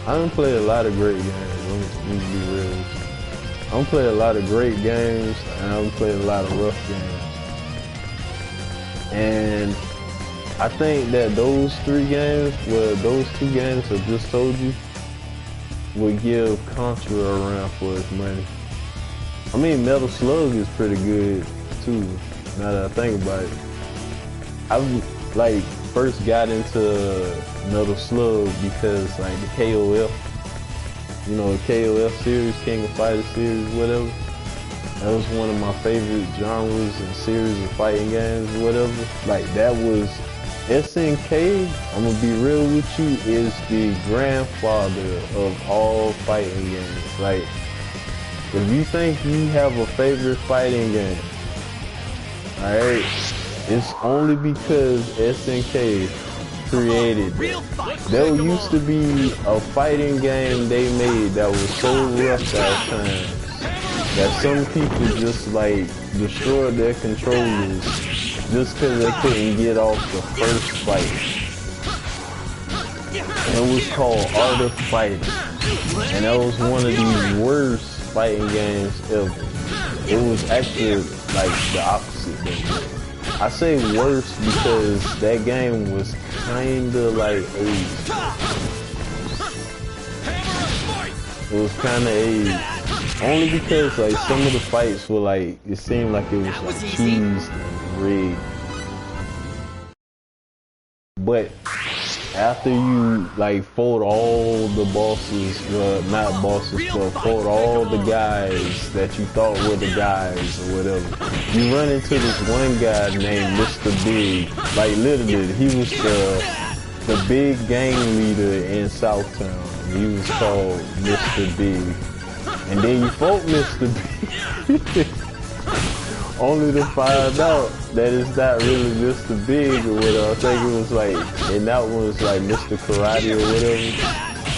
I done played a lot of great games, let me be real. I done played a lot of great games, and I done played a lot of rough games. And I think that those 3 games, well, those 2 games I just told you, would give Contra a run for his money. I mean, Metal Slug is pretty good too, now that I think about it. I like first got into Metal Slug because like the KOF, you know, the KOF series, King of Fighters series, whatever. That was one of my favorite genres and series of fighting games or whatever. Like that was SNK, I'm gonna be real with you, is the grandfather of all fighting games. Like, if you think you have a favorite fighting game, alright, it's only because SNK created it. There used to be a fighting game they made that was so rough at times that some people just like destroyed their controllers just because they couldn't get off the first fight. And it was called Art of Fighting. And that was one of the worst fighting games ever. It was actually like the opposite thing. I say worse because that game was kinda like AIDS. It was kinda AIDS. Only because like some of the fights were like, it seemed like it was like cheesed and rigged. But after you like fought all the bosses, well not bosses, but fought all the guys that you thought were the guys or whatever, you run into this one guy named Mr. Big. Like literally, he was the big gang leader in Southtown. He was called Mr. Big. And then you fought Mr. Big, only to find out that it's not really Mr. Big or whatever. I think it was like, and that one was like Mr. Karate or whatever.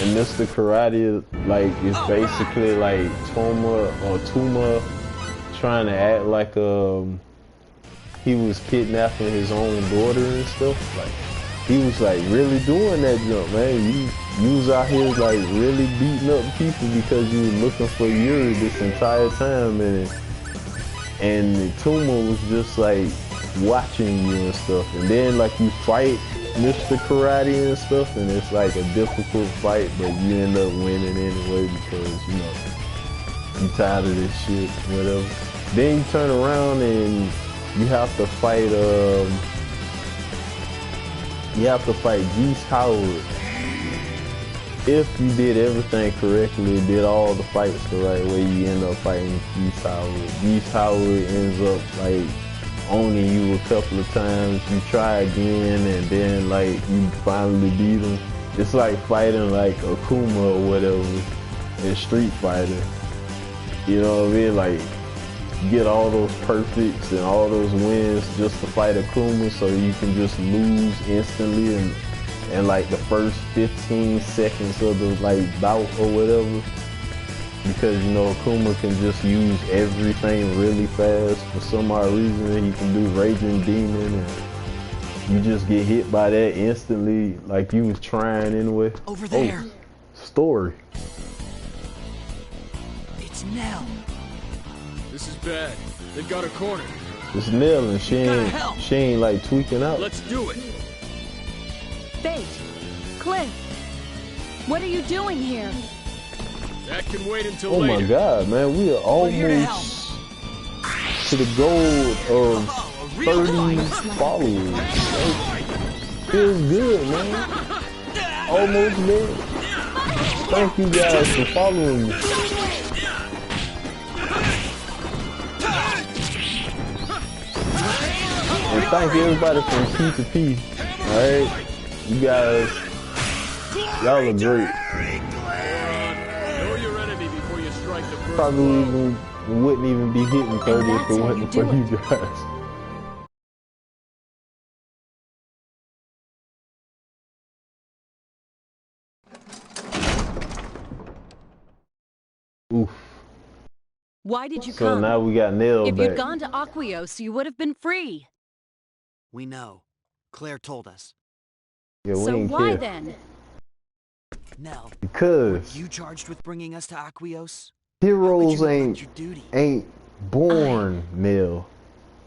And Mr. Karate like is basically like Tuma trying to act like he was kidnapping his own daughter and stuff. Like he was like really doing that jump, man. You was out here like really beating up people because you were looking for Yuri this entire time, and Tuma was just like watching you and stuff. And then like you fight Mr. Karate and stuff, and it's like a difficult fight, but you end up winning anyway because you know you tired of this shit, whatever. Then you turn around and you have to fight Geese Howard. If you did everything correctly, did all the fights the right way, you end up fighting Geese Howard. Geese Howard ends up like owning you a couple of times. You try again, and then like you finally beat him. It's like fighting like Akuma or whatever in Street Fighter. You know what I mean? Like, get all those perfects and all those wins just to fight Akuma, so you can just lose instantly and like the first 15 seconds of the like bout or whatever. Because you know Akuma can just use everything really fast for some odd reason. He can do Raging Demon, and you just get hit by that instantly, like you was trying anyway. Over there. Oh, story. It's Nell. This is bad. They've got her cornered. It's Nell and she ain't like tweaking out. Let's do it. Fate, Cliff, what are you doing here? That can wait until Oh later. my God, man, we are almost to the goal of 30 followers. That feels good, man. Almost there. Thank you guys for following me. And thank everybody from P to P. Alright? You guys, y'all are great. Know your enemy before you strike the first Probably blow. wouldn't even be hitting 30 if it wasn't for you guys. Oof. Why did you So come? now we got Nell If back. you'd gone to Aquios, you would have been free. We know. Claire told us. Yeah, we So ain't why care. then? Nell, were Because you charged with bringing us to Aquios? heroes How could you ain't neglect your duty? born, Nell.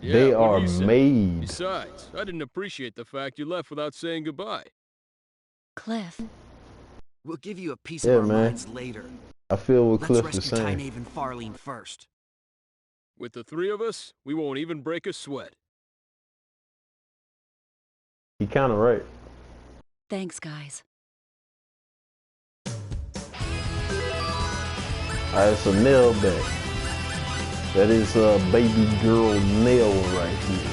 Yeah, They what are he said. made. Besides, I didn't appreciate the fact you left without saying goodbye. Cliff, We'll give you a piece Yeah, of our man. minds later. I feel what Let's Cliff is rescue saying. Tynav and Farlene first. With the three of us, we won't even break a sweat. He kind of right. thanks, guys. Alright, so Nell back. That is baby girl Nell right here.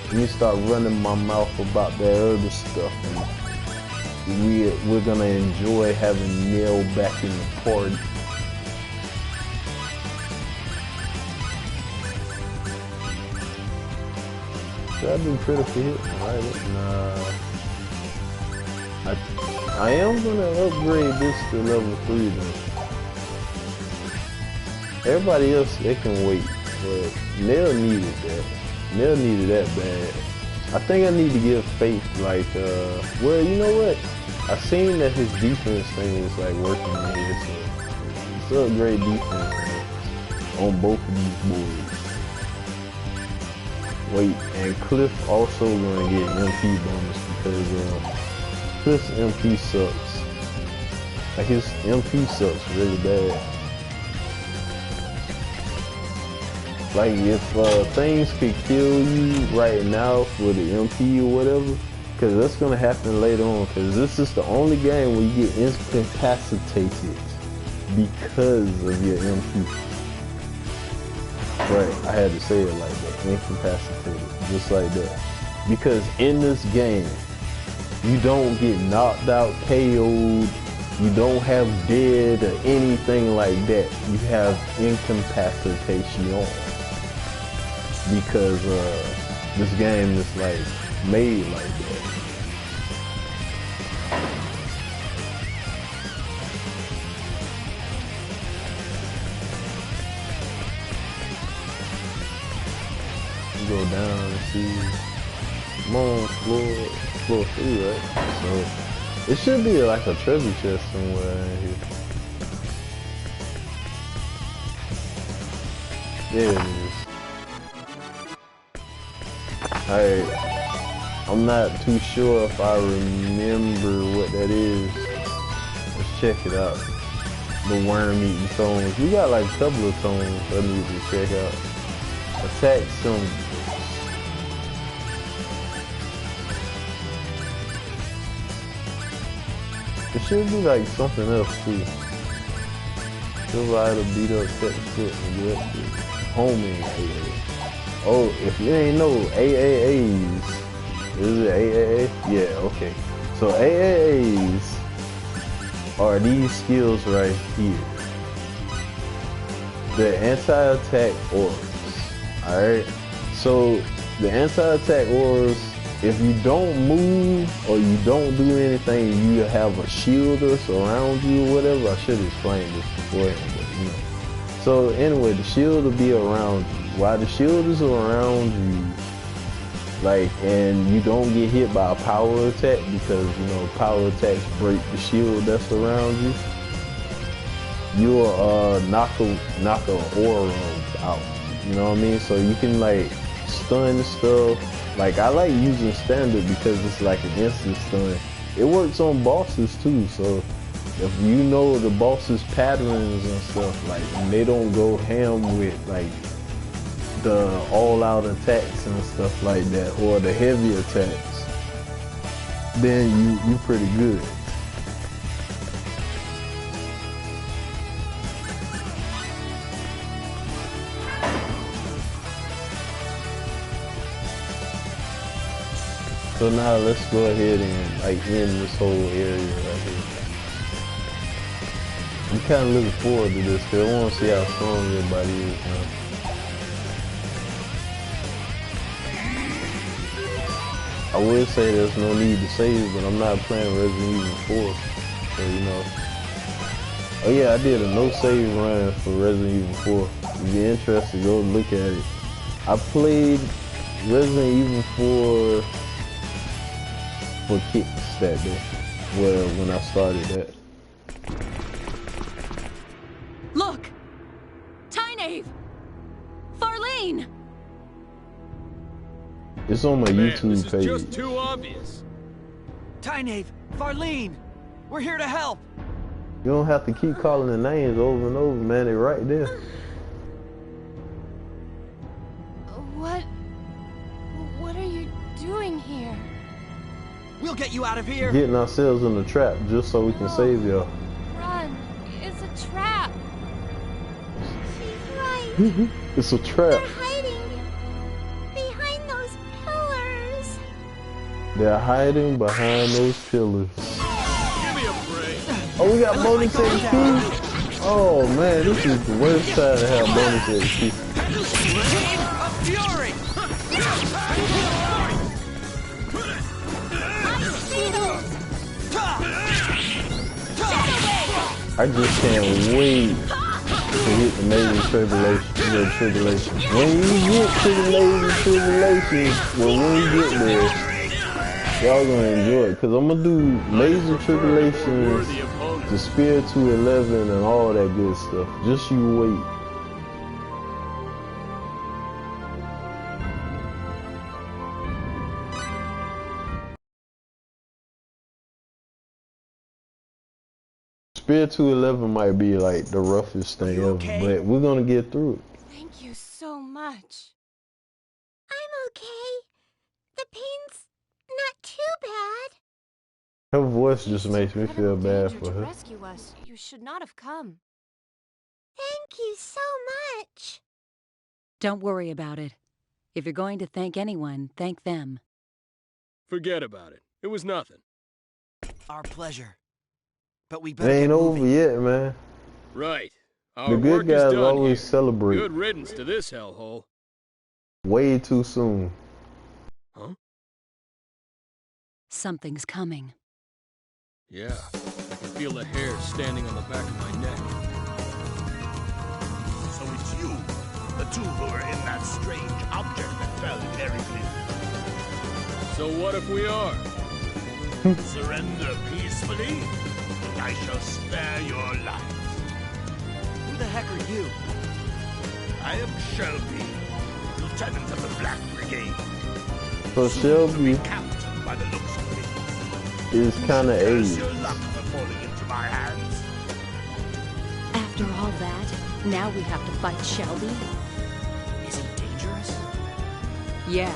Let me start running my mouth about that other stuff. And we're gonna enjoy having Nell back in the party. Should I do critical hit? Alright, nah. I am gonna upgrade this to level 3 though. Everybody else, they can wait, but Nell needed that. Nell needed that bad. I think I need to give Faith like, well, you know what? I seen that his defense thing is like working in here, so it's a great defense, man, on both of these boards. Wait, and Cliff also gonna get MP bonus because Cliff's MP sucks. Like his MP sucks really bad. Like if things could kill you right now for the MP or whatever, because that's gonna happen later on. Because this is the only game where you get incapacitated because of your MP. Right, I had to say it like that, incapacitated, just like that. Because in this game, you don't get knocked out, KO'd, you don't have dead or anything like that. You have incapacitation. Because this game is like made like that. You go down and see. I'm on floor 3, right? So it should be like a treasure chest somewhere in here. There it is. Alright, I'm not too sure if I remember what that is. Let's check it out. The worm-eating tones. We got like a couple of tones I need to check out. Attack symbols. It should be like something else too. Survival, beat up, cut the foot, and get up to homing. Oh, if you ain't know AAAs, is it AAA? Yeah, okay. So AAAs are these skills right here. The anti-attack orbs. Alright? So the anti-attack orbs, if you don't move or you don't do anything, you have a shielder surround you or whatever. I should have explained this beforehand, but you know. So anyway, the shield will be around you. While the shield is around you, like, and you don't get hit by a power attack because, you know, power attacks break the shield that's around you, you'll knock a aura out. You know what I mean? So you can like stun stuff. Like I like using standard because it's like an instant stun. It works on bosses too. So if you know the boss's patterns and stuff, like and they don't go ham with like the all-out attacks and stuff like that, or the heavy attacks, then you pretty good. So now let's go ahead and like end this whole area right here. I'm kind of looking forward to this because I want to see how strong everybody is now. I would say there's no need to save, but I'm not playing Resident Evil 4, so you know. Oh yeah, I did a no save run for Resident Evil 4. If you're interested, go look at it. I played Resident Evil 4 for kicks that day, when I started that. Look! Tynave! Farlene! It's on my YouTube this page. is just too obvious. Tynave, Farlene, we're here to help. You don't have to keep calling the names over and over, man. They're right there. What are you doing here? We'll get you out of here. Getting ourselves in the trap just so we can save y'all. Run! It's a trap! She's right. It's a trap. They're hiding behind those pillars. They're hiding behind those pillars. Give me a break. Oh, we got bonus XP? Oh man, this is the worst time to have bonus XP. Team of Fury. I just can't wait to hit the major tribulation. When you get to the major tribulation, well, when you get there, y'all gonna enjoy it. Cause I'm gonna do major tribulations, the Spear 211 and all that good stuff. Just you wait. Spear 211 might be like the roughest thing ever, but we're gonna get through it. Thank you so much. I'm okay. The pain's not too bad. Her voice just makes me feel bad for her. To rescue us. You should not have come. Thank you so much. Don't worry about it. If you're going to thank anyone, thank them. Forget about it. It was nothing. Our pleasure. But we It better ain't get over moving. yet, man. Right. Our The good work is guys done always here. celebrate Good riddance to this hellhole. way too soon. Huh? Something's coming. Yeah. I can feel the hair standing on the back of my neck. So it's you, the two who are in that strange object that fell in Eric. So what if we are? Surrender peacefully, and I shall spare your life. Who the heck are you? I am Shelby, Lieutenant of the Black Brigade. So Shelby Captain by the looks of things. is kind of Curse aged. your luck for falling into my hands. After all that, now we have to fight Shelby? Is he dangerous? Yeah.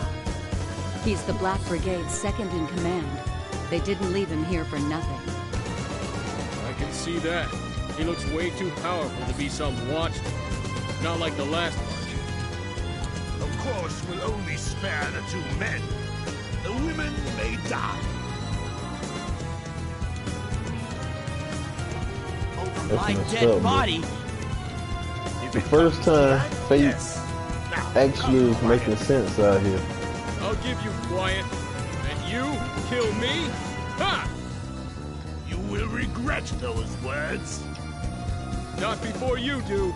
He's the Black Brigade's second in command. They didn't leave him here for nothing. I can see that. He looks way too powerful to be some watchdog. Not like the last bunch. Of course, we'll only spare the two men. The women may die. My messed dead up, body? The first time Fate actually is making sense out here. I'll give you quiet. And you kill me? Ha! You will regret those words. Not before you do.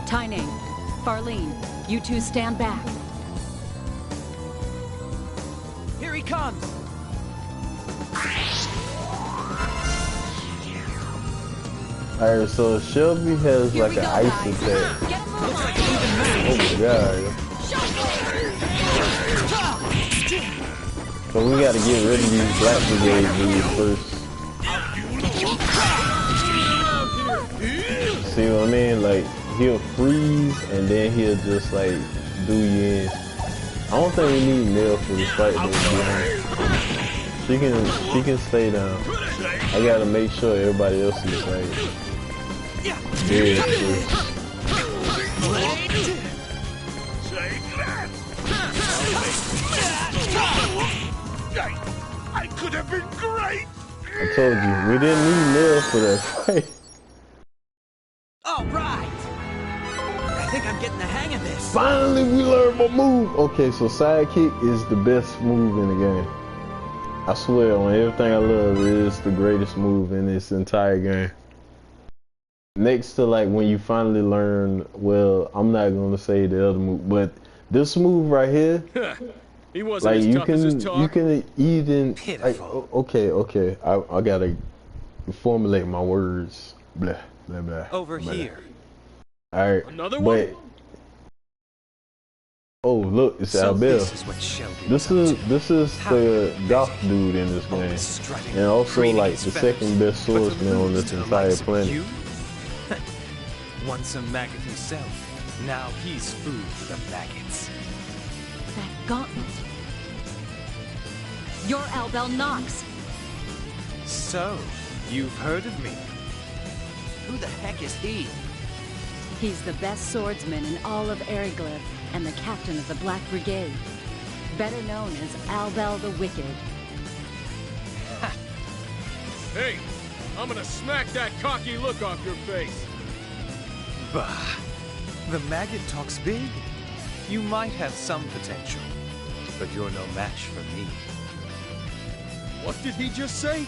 Tyne, Farlene, you two stand back. Here he comes! Alright, so Shelby has like an ice attack. Looks like an even match! Oh my god. So we gotta get rid of these Black Brigade dudes first. See what I mean? Like, he'll freeze and then he'll just like do you in. I don't think we need Nell for this fight though, to be honest. She can stay down. I gotta make sure everybody else is like dead first. I could have been great. I told you, we didn't need Nell for that fight. All right! I think I'm getting the hang of this. Finally, we learned my move. Okay, so sidekick is the best move in the game. I swear on everything I love, it is the greatest move in this entire game. Next to like when you finally learn, well, I'm not gonna say the other move, but this move right here, He wasn't like as tough as his talk. you can even like, Pitiful. okay, I gotta formulate my words. Blah blah blah. Over blah. here. All right, Another but one? oh look, it's So Albel. this is what Shelby This was up is to. the goth dude in this Always game, strutting, and also preening like his the feathers. second best But to swordsman on lose this to the entire likes of planet. you? Once a maggot himself, now he's food for the maggots. That gauntlet. You're Albel Knox. So, you've heard of me? Who the heck is he? He's the best swordsman in all of Eriglyph and the captain of the Black Brigade. Better known as Albel the Wicked. Hey, I'm gonna smack that cocky look off your face. Bah. The maggot talks big. You might have some potential, but you're no match for me. What did he just say?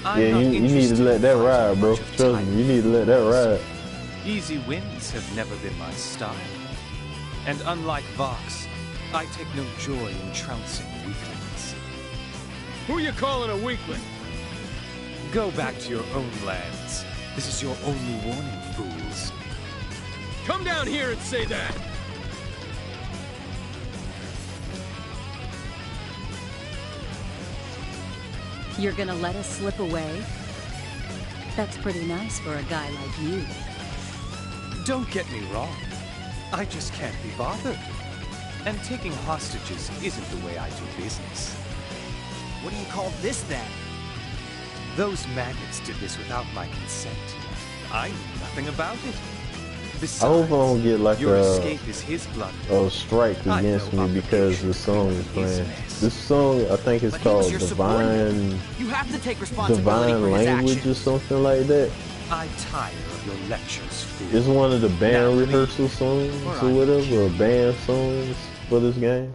I'm Yeah, not you need interested to let in that fighting ride, bro. much of Trust Tyne. me, you need to let that ride. Easy wins have never been my style. And unlike Vox, I take no joy in trouncing weaklings. Who you calling a weakling? Go back to your own lands. This is your only warning, fools. Come down here and say that. You're gonna let us slip away? That's pretty nice for a guy like you. Don't get me wrong. I just can't be bothered. And taking hostages isn't the way I do business. What do you call this then? Those maggots did this without my consent. I knew nothing about it. Besides, I hope I don't get like your a escape is his blunder. strike I against know me because the song is playing. This song, I think it's But he was called your Divine You have to take responsibility Divine for his Language or actions. something like that. I tire of your lectures, fool. It's one of the Now band leave, rehearsal songs or or I will whatever, kill or you. band songs for this game.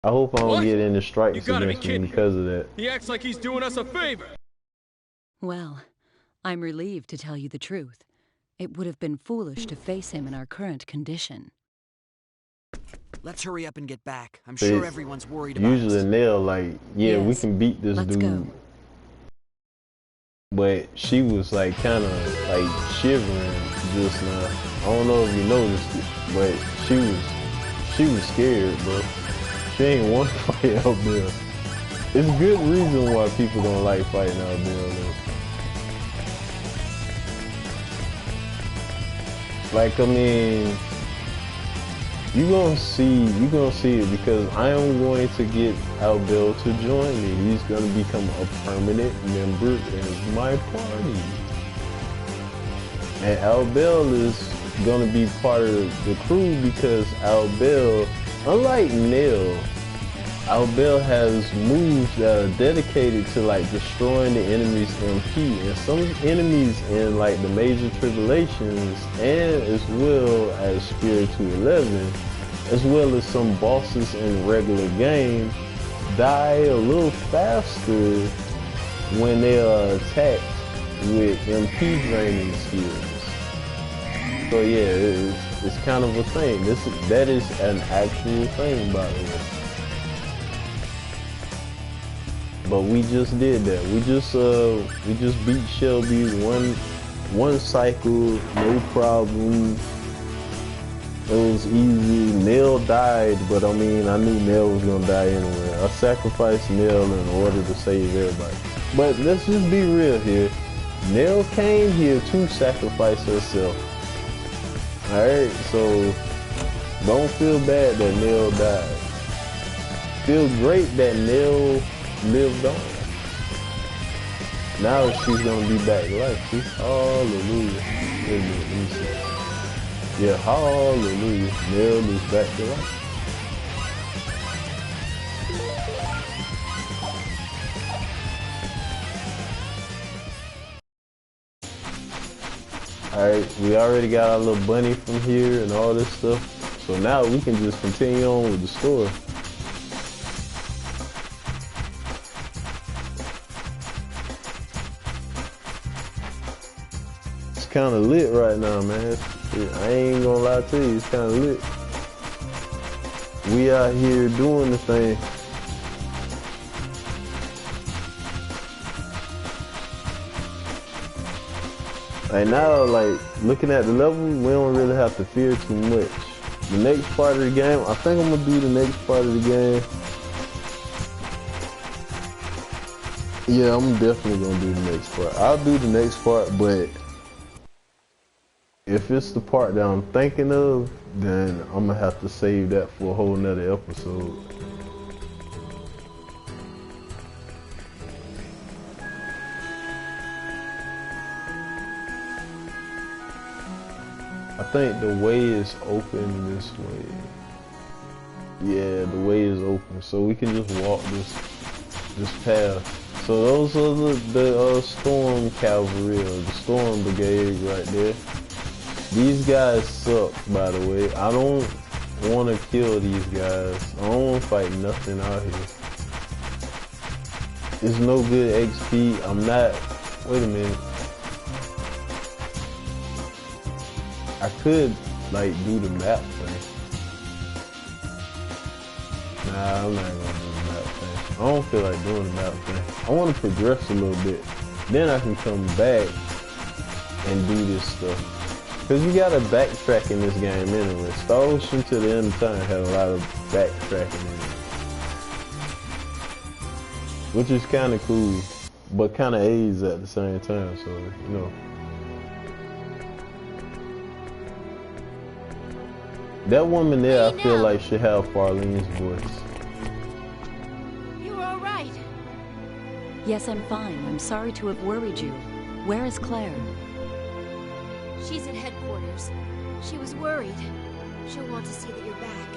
I hope I don't What? get any You strikes gotta be against me kidding me. because of that. He acts like he's doing us a favor. Well, I'm relieved to tell you the truth. It would have been foolish to face him in our current condition. Let's hurry up and get back. I'm They- sure everyone's worried about Usually us. Nell like, yeah, we Yes. can beat this Let's dude. go. But she was like kind of like shivering just now. I don't know if you noticed it, but she was scared, bro. She ain't want to fight out there. It's good reason why people don't like fighting out there though. Like, I mean, you gonna see it because I am going to get Albel to join me. He's gonna become a permanent member of my party. And Albel is gonna be part of the crew because Albel, unlike Nell, Albel has moves that are dedicated to like destroying the enemy's MP, and some enemies in like the major tribulations, and as well as Spiritu 11, as well as some bosses in regular game, die a little faster when they are attacked with MP draining skills. So yeah, it's kind of a thing. That is an actual thing, by the way. But we just did that. We just beat Shelby one cycle, no problem. It was easy. Nell died, but I mean, I knew Nell was gonna die anyway. I sacrificed Nell in order to save everybody. But let's just be real here. Nell came here to sacrifice herself. Alright, so don't feel bad that Nell died. Feel great that Nell lived on. Now she's gonna be back to life. See? Hallelujah. Wait a minute, let me see. Yeah, hallelujah. Nell is back to life. Alright, we already got our little bunny from here and all this stuff. So now we can just continue on with the story. It's kind of lit right now, man. I ain't gonna lie to you, it's kind of lit. We out here doing the thing. Right now, like, looking at the level, we don't really have to fear too much. The next part of the game, I think I'm gonna do the next part of the game. Yeah, I'm definitely gonna do the next part. I'll do the next part, but if it's the part that I'm thinking of, then I'm gonna have to save that for a whole nother episode. I think the way is open this way. Yeah, the way is open, so we can just walk this path. So those are the Storm Cavalry, or the Storm Brigade right there. These guys suck, by the way. I don't want to kill these guys. I don't want to fight nothing out here. It's no good XP. I'm not. Wait a minute. I could, like, do the map thing. Nah, I'm not gonna do the map thing. I don't feel like doing the map thing. I want to progress a little bit. Then I can come back and do this stuff. Because you gotta backtrack in this game anyway. Starocean to the end of time had a lot of backtracking in it. Which is kind of cool, but kind of aids at the same time, so, you know. That woman there, I feel like should have Farlene's voice. You all right? Yes, I'm fine. I'm sorry to have worried you. Where is Claire? She's at headquarters. She was worried. She'll want to see that you're back.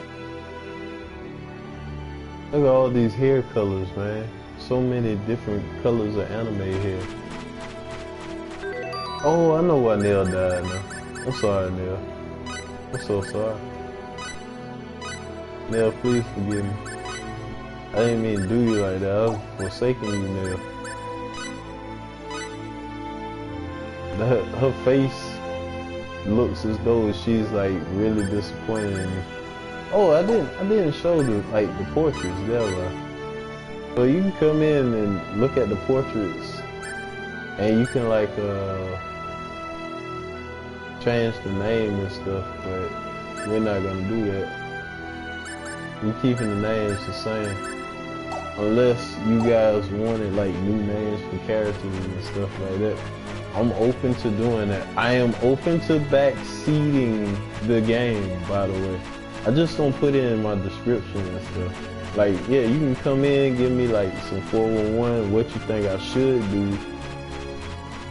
Look at all these hair colors, man. So many different colors of anime hair. Oh, I know why Nell died now. I'm sorry, Nell. I'm so sorry. Nell, please forgive me. I didn't mean to do you like that. I was forsaking you, Nell. Her face looks as though she's like really disappointed in me. Oh, I didn't show the portraits there, right? So you can come in and look at the portraits, and you can like change the name and stuff, but we're not gonna do that. We're keeping the names the same, unless you guys wanted like new names for characters and stuff like that. I'm open to doing that. I am open to backseating the game, by the way. I just don't put it in my description and stuff. Like, yeah, you can come in, give me like some 411, what you think I should do.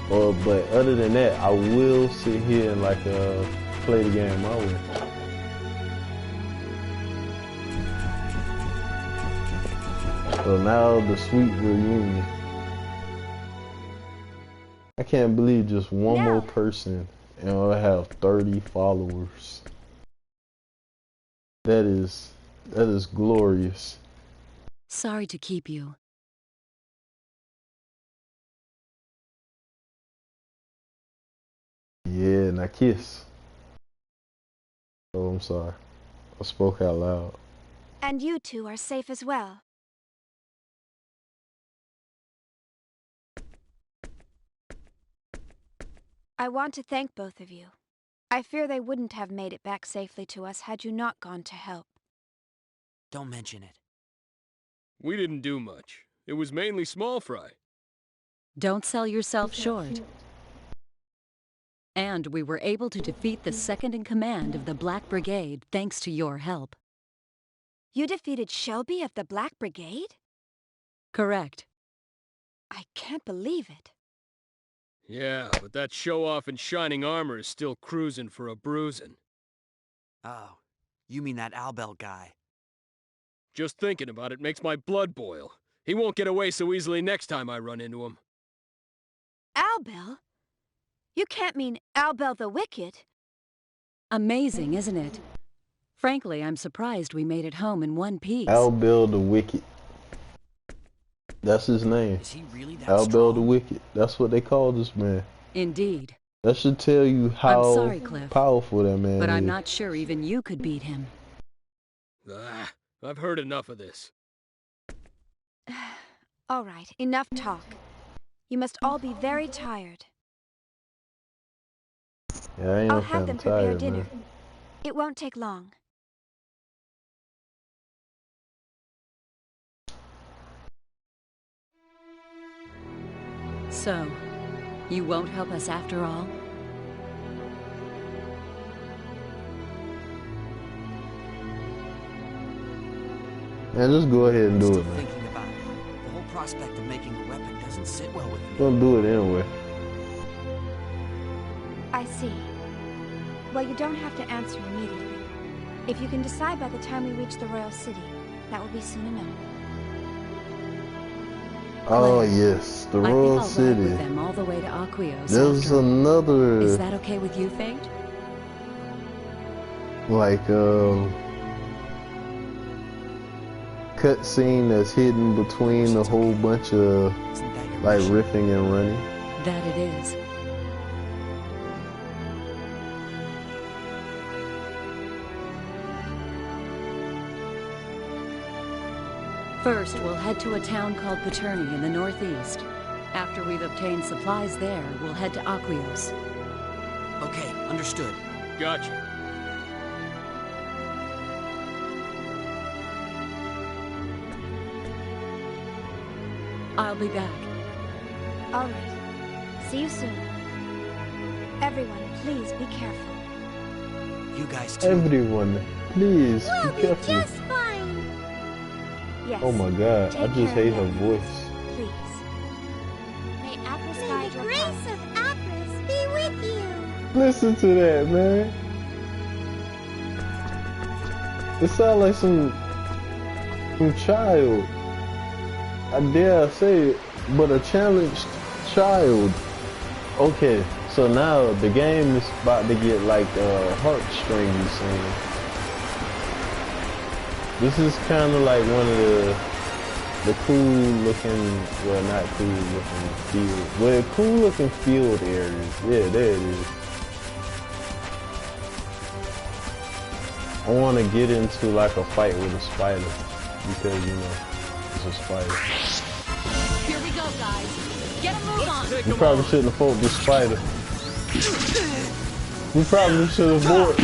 But other than that, I will sit here and like play the game my way. So now the sweet reunion. I can't believe just one more person and I'll have 30 followers. That is glorious. Sorry to keep you. Yeah, now kiss. Oh, I'm sorry. I spoke out loud. And you two are safe as well. I want to thank both of you. I fear they wouldn't have made it back safely to us had you not gone to help. Don't mention it. We didn't do much. It was mainly small fry. Don't sell yourself short. And we were able to defeat the second in command of the Black Brigade thanks to your help. You defeated Shelby of the Black Brigade? Correct. I can't believe it. Yeah, but that show-off in shining armor is still cruising for a bruising. Oh, you mean that Albel guy. Just thinking about it makes my blood boil. He won't get away so easily next time I run into him. Albel? You can't mean Albel the Wicked. Amazing, isn't it? Frankly, I'm surprised we made it home in one piece. Albel the Wicked. That's his name. Is he really that Albel strong? the Wicked. That's what they call this man. Indeed. That should tell you how I'm sorry, Cliff, powerful that man is. but I'm not sure even you could beat him. I've heard enough of this. All right, enough talk. You must all be very tired. Yeah, I am I'll have kind them of prepare tired, dinner. man. It won't take long. So, you won't help us after all? Man, just go ahead and do Still it, man. thinking about it. The whole prospect of making a weapon doesn't sit well with me. Don't do it anyway. I see. Well, you don't have to answer immediately. If you can decide by the time we reach the Royal City, that will be soon enough. Oh yes, the I think Royal I'll ride City. with them all the way to Aquios. There's after all. another Is that okay with you, Fate? like cutscene that's hidden between a whole bunch of Isn't that your like mission? riffing and running. That it is. First, we'll head to a town called Paterni in the northeast. After we've obtained supplies there, we'll head to Aquios. Okay, understood. Gotcha. I'll be back. All right. See you soon. Everyone, please be careful. You guys too. Everyone, please We'll be be careful. just fine. Yes. Oh my god, I Take just care hate of her everyone, voice. Please. May Apris guide your path. May the grace of Apris be with you. Listen to that, man. It sounds like some child. I dare say it, but a challenged child. Okay, so now the game is about to get like heartstringy scene. This is kind of like one of the cool looking, well not cool looking field, well cool looking field areas. Yeah, there it is. I want to get into like a fight with a spider because you know it's a spider. Here we go, guys. Get a move on. Take We him probably on. shouldn't have fought this spider. We probably should have fought.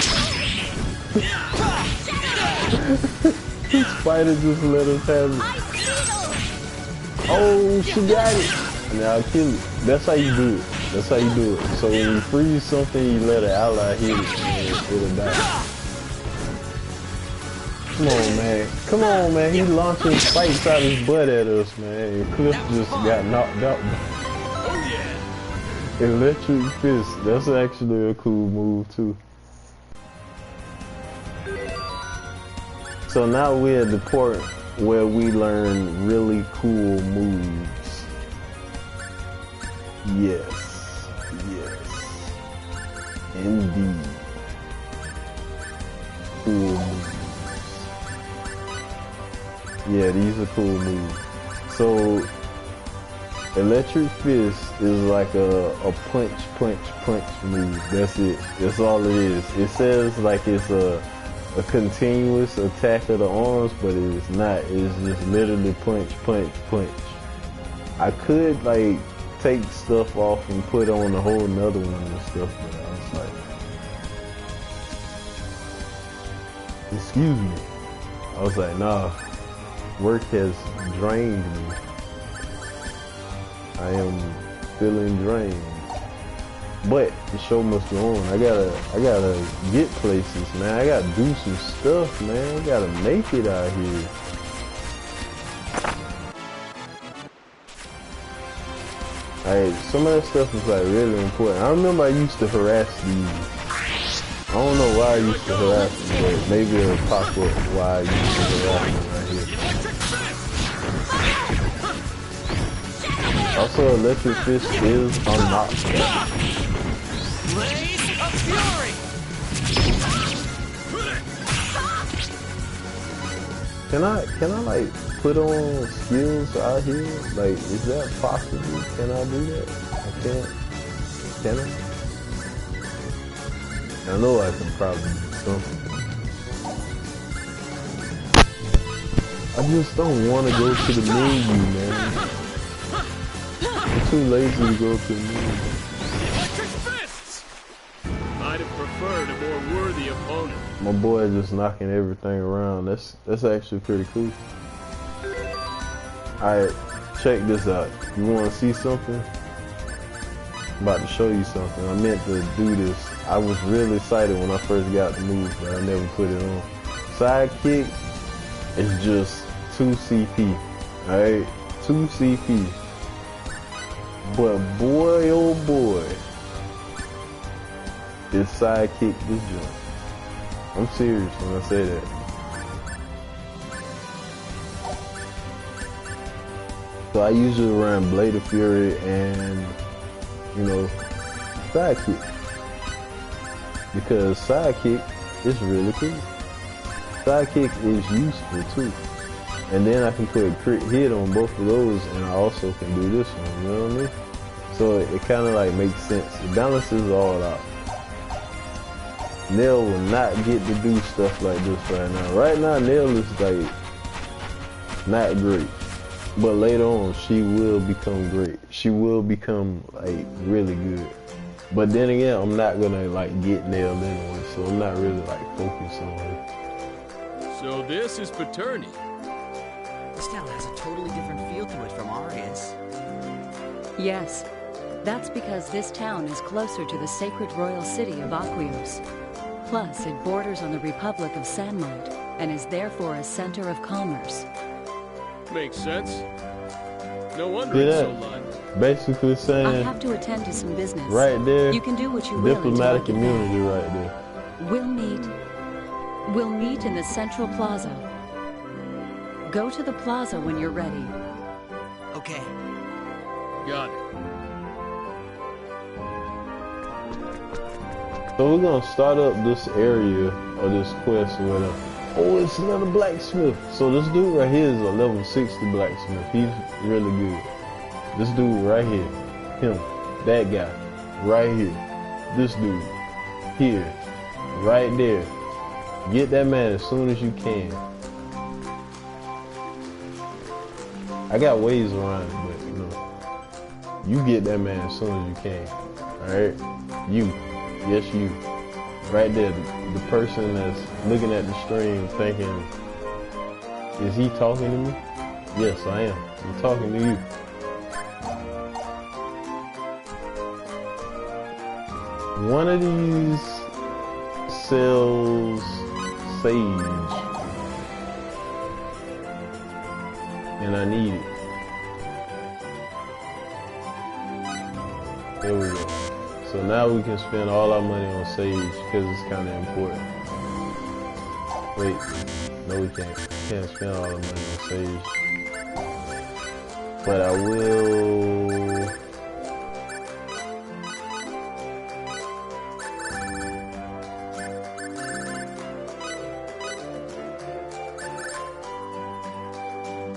The spider just let us have it. Oh, she got it. Now I'll kill it. That's how you do it. That's how you do it. So when you freeze something, you let an ally hit it and it'll die. Come on, man. Come on, man. He launching spikes out his butt at us, man. And Cliff just got knocked out. Oh yeah. Electric fist. That's actually a cool move too. So now we're at the port where we learn really cool moves. Yes, yes, indeed. Cool moves. Yeah, these are cool moves. So, Electric Fist is like a punch move. That's it. That's all it is. It says like it's a continuous attack of the arms, but it's not. It's just literally punch. I could like take stuff off and put on a whole nother one and stuff, but I was like, excuse me. I was like, nah, work has drained me. I am feeling drained. But the show must go on. I gotta get places, man. I gotta do some stuff, man. I gotta make it out here. Like, some of that stuff is like really important. I remember I used to harass these. I don't know why I used to harass them, but maybe it'll pop up why I used to harass them right here. Also, Electric Fist is unlocked. Blaze of Fury! Can I like put on skills out here? Like, is that possible? Can I do that? I can't. Can I? I know I can probably do something. I just don't want to go to the menu, man. I'm too lazy to go to the menu. Electric fists! I'd have preferred a more worthy opponent. My boy just knocking everything around. That's actually pretty cool. Alright, check this out. You want to see something? I'm about to show you something. I meant to do this. I was really excited when I first got the move, but I never put it on. Sidekick is just 2 CP. Alright? 2 CP. But boy, oh boy, is Sidekick this joint. I'm serious when I say that. So I usually run Blade of Fury and, you know, Sidekick. Because Sidekick is really cool. Sidekick is useful too. And then I can put a crit hit on both of those, and I also can do this one, you know what I mean? So it kind of like makes sense. It balances all out. Nail will not get to do stuff like this right now. Right now, Nail is like not great. But later on, she will become great. She will become like really good. But then again, I'm not gonna like get Nail anyway, so I'm not really like focused on her. So this is Paterni. This town has a totally different feel to it from Arius. Yes, that's because this town is closer to the sacred royal city of Aquios. Plus, it borders on the Republic of Sanmont and is therefore a center of commerce. Makes sense. No wonder it's so light. Basically I saying have to attend to some business. right there, You can do what you will. diplomatic until I get immunity right there. back. We'll meet in the Central Plaza. Go to the plaza when you're ready. Okay. Got it. So we're gonna start up this area or this quest or whatever. Oh, it's another blacksmith. So this dude right here is a level 60 blacksmith. He's really good. This dude right here, him, that guy, right here. This dude, here, right there. Get that man as soon as you can. I got ways around it, but you know, you get that man as soon as you can. Alright? You. Yes, you. Right there, the person that's looking at the stream thinking, is he talking to me? Yes, I am. I'm talking to you. One of these sells sage, and I need it. There we go. So now we can spend all our money on sage because it's kind of important. Wait, no we can't. can't spend all the money on Sage. But I will...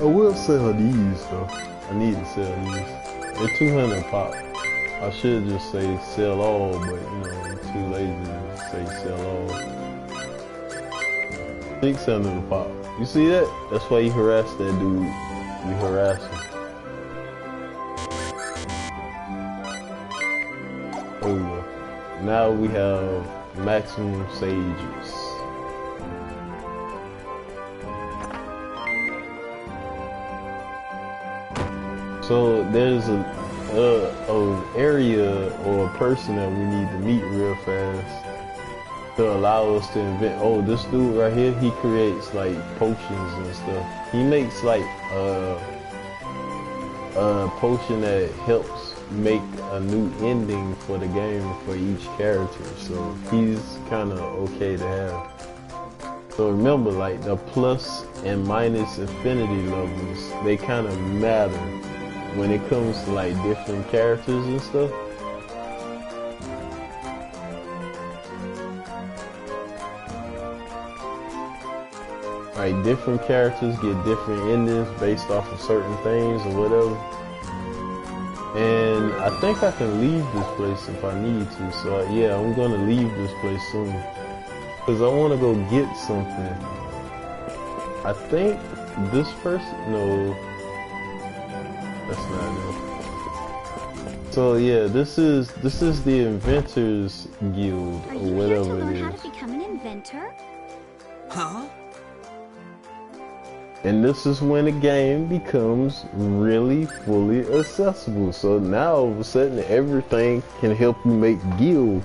I will sell these though. I need to sell these. They're 200 pop. I should just say sell all, but you know, I'm too lazy to say sell all. 600 pop. You see that? That's why you harass that dude. You harass him. There we go. Now we have maximum sages. So there's an area or a person that we need to meet real fast to allow us to invent. Oh, this dude right here, he creates like potions and stuff. He makes like a potion that helps make a new ending for the game for each character. So he's kind of okay to have. So remember, like the plus and minus infinity levels, they kind of matter when it comes to like different characters and stuff. Like different characters get different endings based off of certain things or whatever. And I think I can leave this place if I need to. So yeah, I'm gonna leave this place soon. Cause I wanna go get something. I think this person, no. That's not it. So yeah, this is the Inventors Guild or whatever it is. Are you here to learn how to become an inventor? Huh? And this is when the game becomes really fully accessible. So now all of a sudden everything can help you make guild.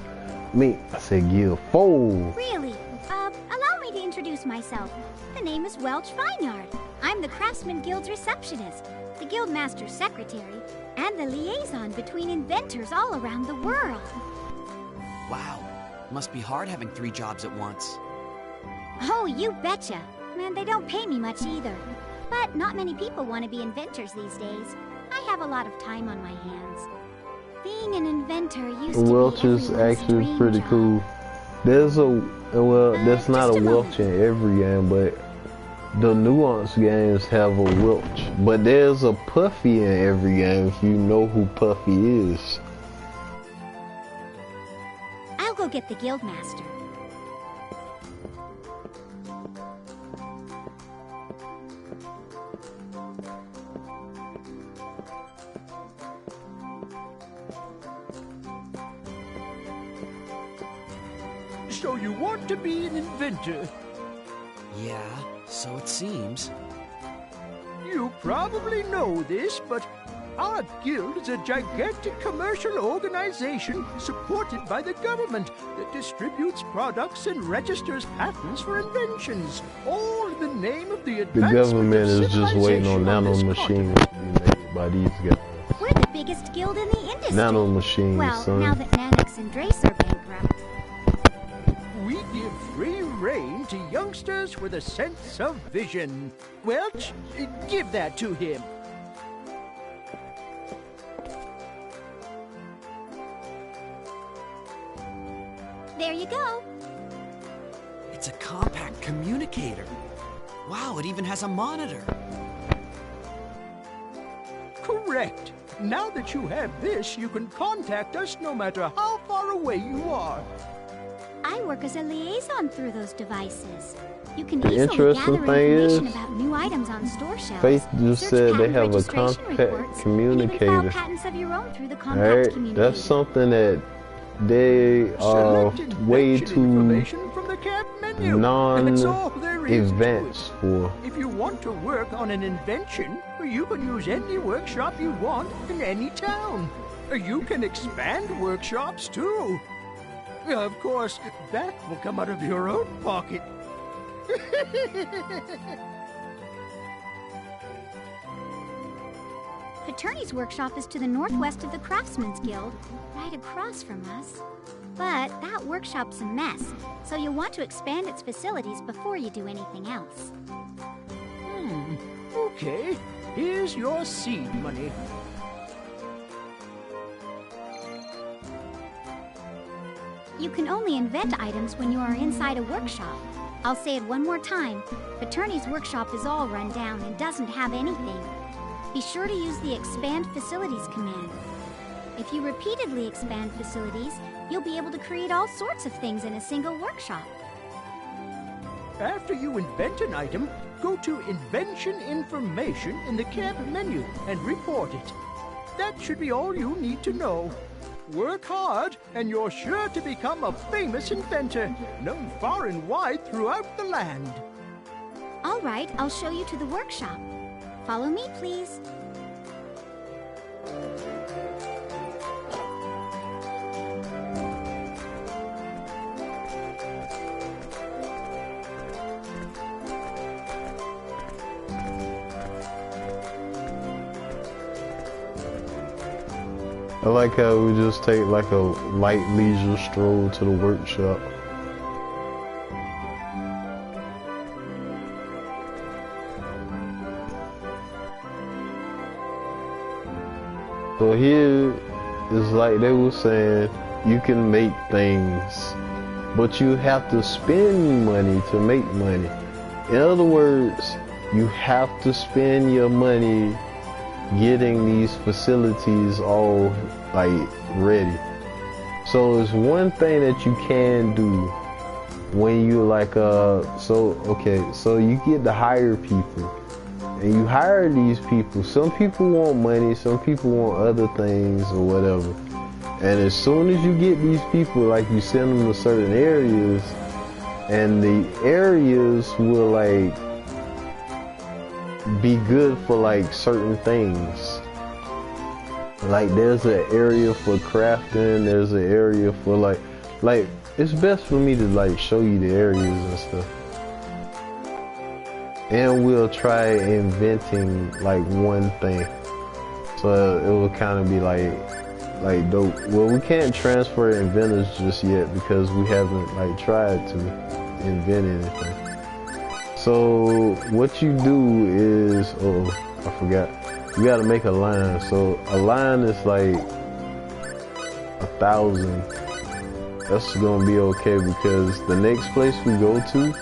I said guild fold. Really? Allow me to introduce myself. The name is Welch Vineyard. I'm the Craftsman Guild's receptionist, the Guildmaster's secretary, and the liaison between inventors all around the world. Wow. Must be hard having 3 jobs at once. Oh, you betcha. And they don't pay me much either. But not many people want to be inventors these days. I have a lot of time on my hands. Being an inventor used to Welch be is everyone's actually dream pretty job. cool. There's there's not just a a Welch in every game, but the nuanced games have a Welch. But there's a Puffy in every game if you know who Puffy is. I'll go get the Guildmaster. So you want to be an inventor? Yeah, so it seems. You probably know this, but our guild is a gigantic commercial organization supported by the government that distributes products and registers patents for inventions, all in the name of the The advancement government of is just waiting on civilization on this nanomachines to be made by these guys. We're the biggest guild in the industry. Nanomachines, well, son. now that Nanox and Drace are bankrupt. We give free rein to youngsters with a sense of vision. Welch, give that to him. There you go. It's a compact communicator. Wow, it even has a monitor. Correct. Now that you have this, you can contact us no matter how far away you are. I work as a liaison through those devices. You can The easily interesting gather thing information is, about new items on store shelves. Faith just search said they patent have a registration compact reports, communicator. And even file patents of your own through the compact Alright, communicator. that's something that they are Select way invention too information from the cab menu. That's all there is to it. non-advanced for. If you want to work on an invention, you can use any workshop you want in any town. You can expand workshops too. Of course, that will come out of your own pocket. Attorney's workshop is to the northwest of the Craftsman's Guild, right across from us. But that workshop's a mess, so you'll want to expand its facilities before you do anything else. Okay, here's your seed money. You can only invent items when you are inside a workshop. I'll say it one more time. Attorney's workshop is all run down and doesn't have anything. Be sure to use the Expand Facilities command. If you repeatedly expand facilities, you'll be able to create all sorts of things in a single workshop. After you invent an item, go to Invention Information in the camp menu and report it. That should be all you need to know. Work hard, and you're sure to become a famous inventor, known far and wide throughout the land. All right, I'll show you to the workshop. Follow me, please. I like how we just take like a light leisure stroll to the workshop. So here is like they were saying, you can make things, but you have to spend money to make money. In other words, you have to spend your money getting these facilities all like ready. So it's one thing that you can do when you like so you get to hire people, and you hire these people. Some people want money, some people want other things or whatever, and as soon as you get these people, like you send them to certain areas, and the areas will like be good for like certain things. Like there's an area for crafting, there's an area for like it's best for me to like show you the areas and stuff. And we'll try inventing like one thing, so it will kind of be like dope. Well, we can't transfer inventors just yet because we haven't like tried to invent anything. So what you do is, I forgot. You gotta make a line. So a line is like 1,000. That's gonna be okay because the next place we go to,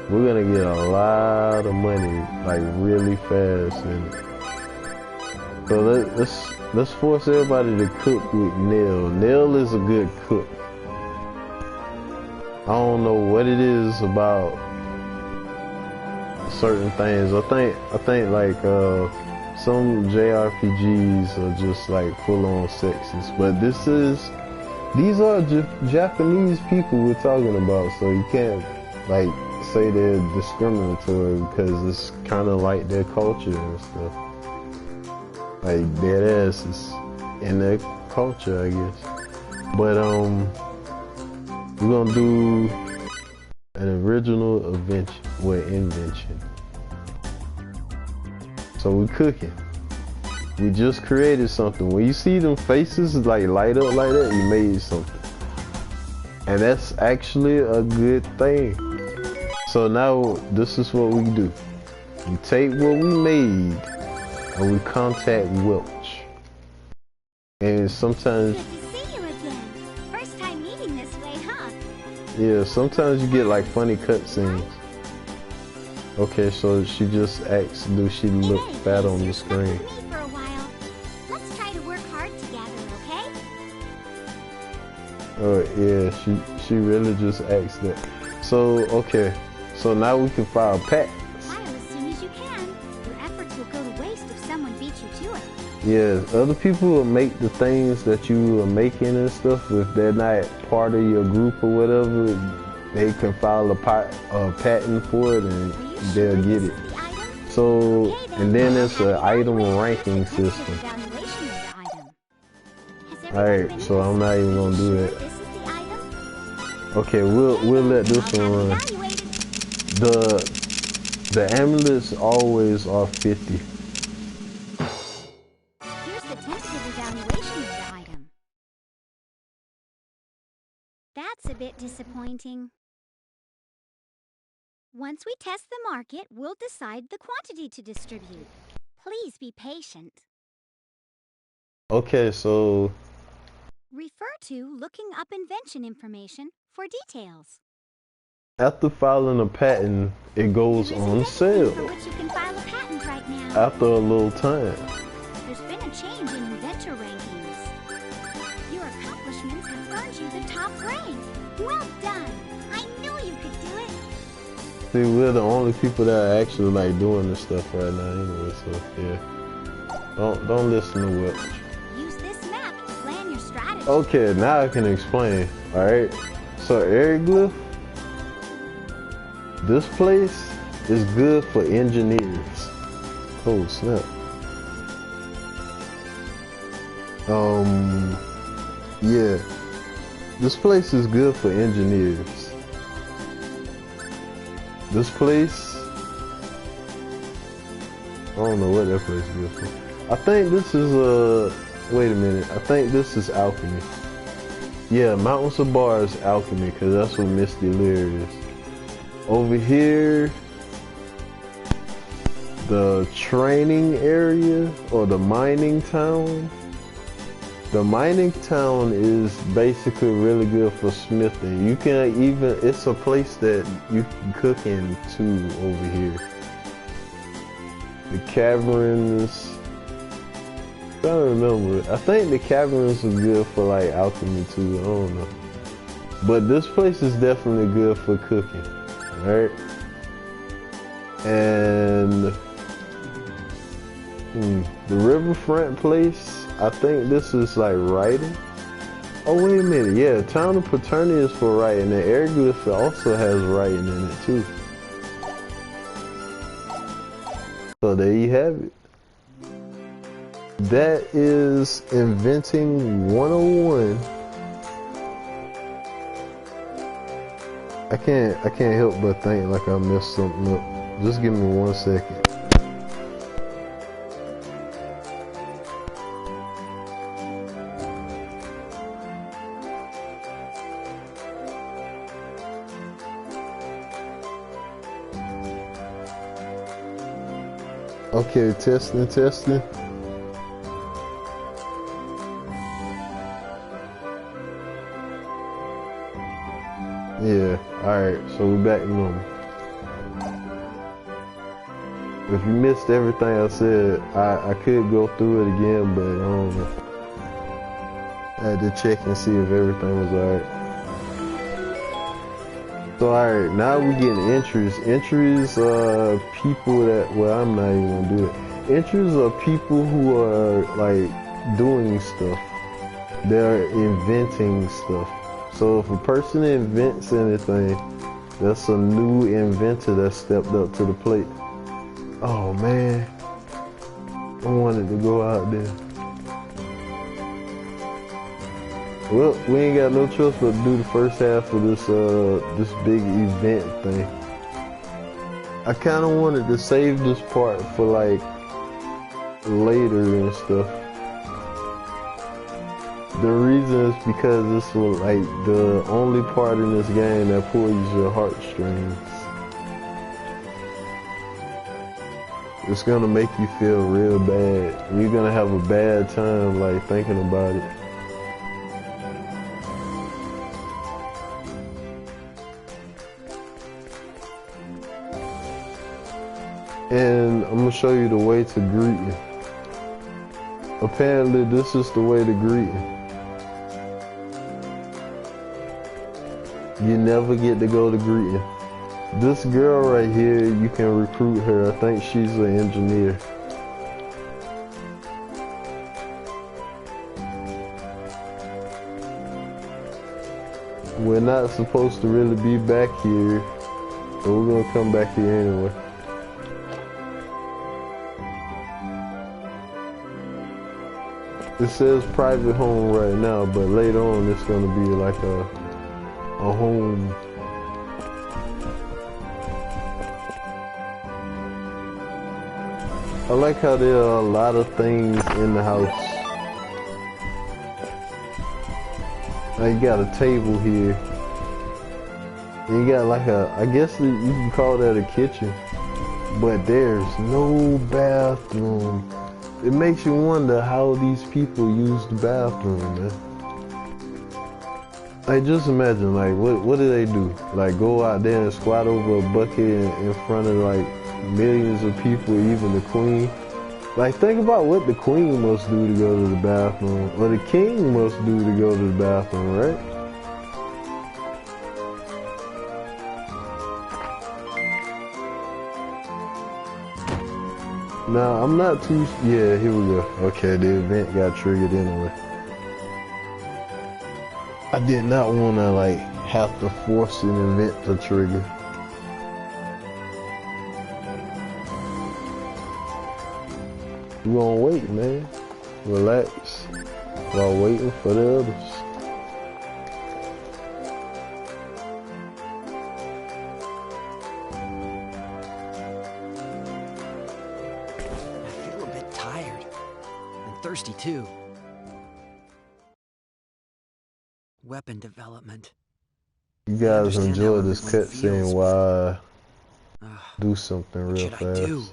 we're gonna get a lot of money, like really fast. And so let's force everybody to cook with Neil. Neil is a good cook. I don't know what it is about certain things. I think like some JRPGs are just like full on sexist, but these are Japanese people we're talking about, so you can't like say they're discriminatory because it's kind of like their culture and stuff. Like dead ass is in their culture, I guess. But we're gonna do an original invention. So we're cooking. We just created something. When you see them faces like light up like that, you made something. And that's actually a good thing. So now this is what we do. We take what we made and we contact Welch. And sometimes Good to see you again. First time meeting this way, huh? yeah, sometimes you get like funny cutscenes. Okay, so she just asked, do she look Hey, fat on the you've screen? been with me for a while. Let's try to work hard together, okay? Oh yeah, she really just asked that. So okay, so now we can file patents. File as soon as you can. Your efforts will go to waste if someone beats you to it. Yeah, other people will make the things that you are making and stuff. If they're not part of your group or whatever, they can file a patent for it and they'll get it. So, and then it's an item ranking system. Alright, so I'm not even gonna do that. Okay, we'll let this one run. The amulets always are 50. Here's the tentative evaluation of the item. That's a bit disappointing. Once we test the market, we'll decide the quantity to distribute. Please be patient. Okay, so Refer to looking up invention information for details. after filing a patent, it goes There on isn't anything sale for which you can file a patent right now. after a little time. There's been a change in inventor rankings. Your accomplishments have earned you the top rank. Well done. I knew you could do it. See, we're the only people that are actually like doing this stuff right now anyway, so yeah. Don't listen to Welch. Use this map to plan your strategy. Okay, now I can explain. Alright. So Airglyph, this place is good for engineers. Oh snap. Yeah. This place is good for engineers. This place, I don't know what that place is good for. I think this is wait a minute. I think this is alchemy. Yeah, Mountains of Bar is alchemy because that's what Misty Lear is. Over here, the training area or the mining town. The mining town is basically really good for smithing. You can even, it's a place that you can cook in too over here. The caverns, I don't remember. I think the caverns are good for like alchemy too, I don't know. But this place is definitely good for cooking, alright? And the riverfront place, I think this is like writing. Oh wait a minute, yeah, Town of Paternia is for writing, and Airglyph also has writing in it too. So there you have it. That is Inventing 101. I can't help but think like I messed something up. Just give me 1 second. Okay, testing. Yeah, alright, so we're back normal. If you missed everything I said, I could go through it again, but I don't know. I had to check and see if everything was alright. So alright, now we're getting entries. Entries are people that, well, I'm not even gonna do it. Entries are people who are like doing stuff. They're inventing stuff. So if a person invents anything, that's a new inventor that stepped up to the plate. Oh man, I wanted to go out there. Well, we ain't got no choice but to do the first half of this this big event thing. I kind of wanted to save this part for like later and stuff. The reason is because this was like the only part in this game that pulls your heartstrings. It's gonna make you feel real bad. You're gonna have a bad time like thinking about it. And I'm gonna show you the way to greeting. Apparently this is the way to greeting. You never get to go to greeting. This girl right here, you can recruit her. I think she's an engineer. We're not supposed to really be back here, but we're gonna come back here anyway. It says private home right now, but later on it's gonna be like a home. I like how there are a lot of things in the house. Now you got a table here. You got like I guess you can call that a kitchen, but there's no bathroom. It makes you wonder how these people use the bathroom, man. Like, just imagine, like, what do they do? Like, go out there and squat over a bucket in front of, like, millions of people, even the queen? Like, think about what the queen must do to go to the bathroom, or the king must do to go to the bathroom, right? Now, I'm not too... Yeah, here we go. Okay, the event got triggered anyway. I did not want to, like, have to force an event to trigger. We're gonna wait, man. Relax. While waiting for the others. Thirsty too. Weapon development. You guys enjoy this cutscene while I do something real fast. What should I do?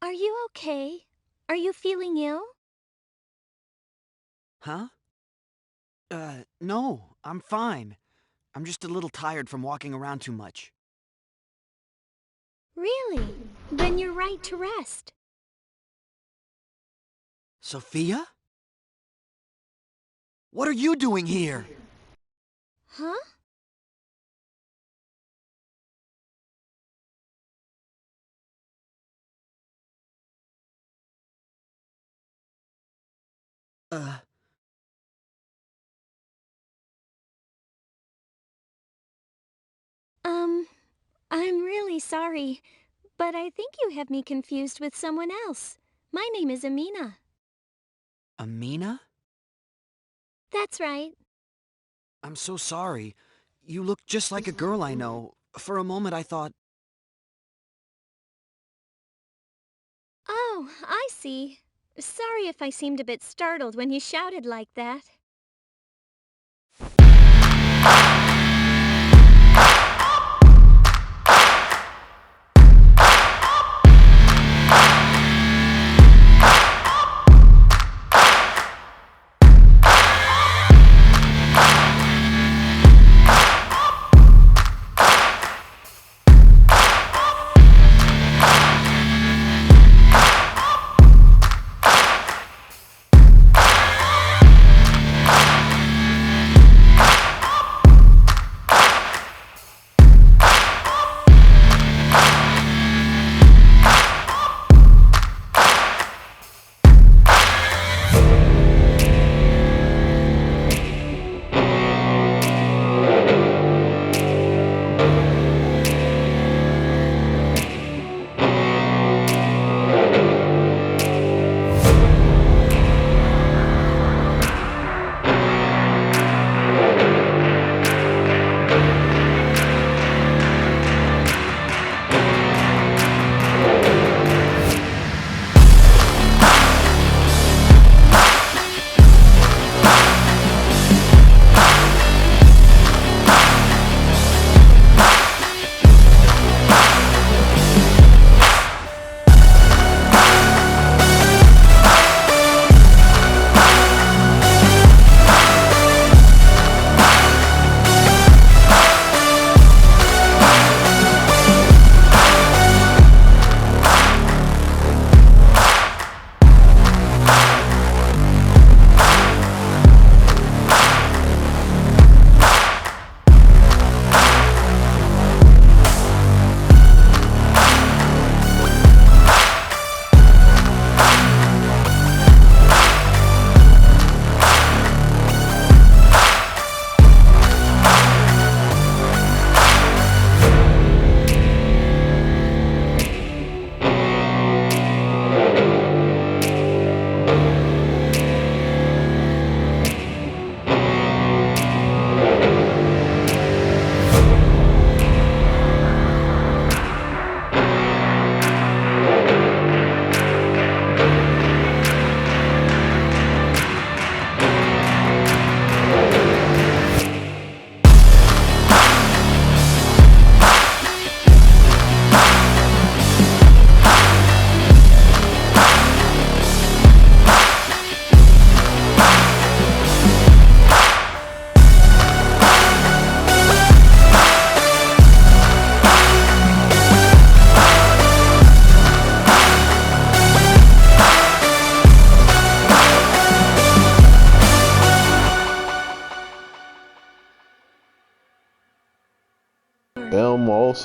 Are you okay? Are you feeling ill? Huh? No, I'm fine. I'm just a little tired from walking around too much. Really? Then you're right to rest. Sophia? What are you doing here? Huh? I'm really sorry, but I think you have me confused with someone else. My name is Amina. Amina? That's right. I'm so sorry. You look just like a girl I know. For a moment I thought... Oh, I see. Sorry if I seemed a bit startled when you shouted like that.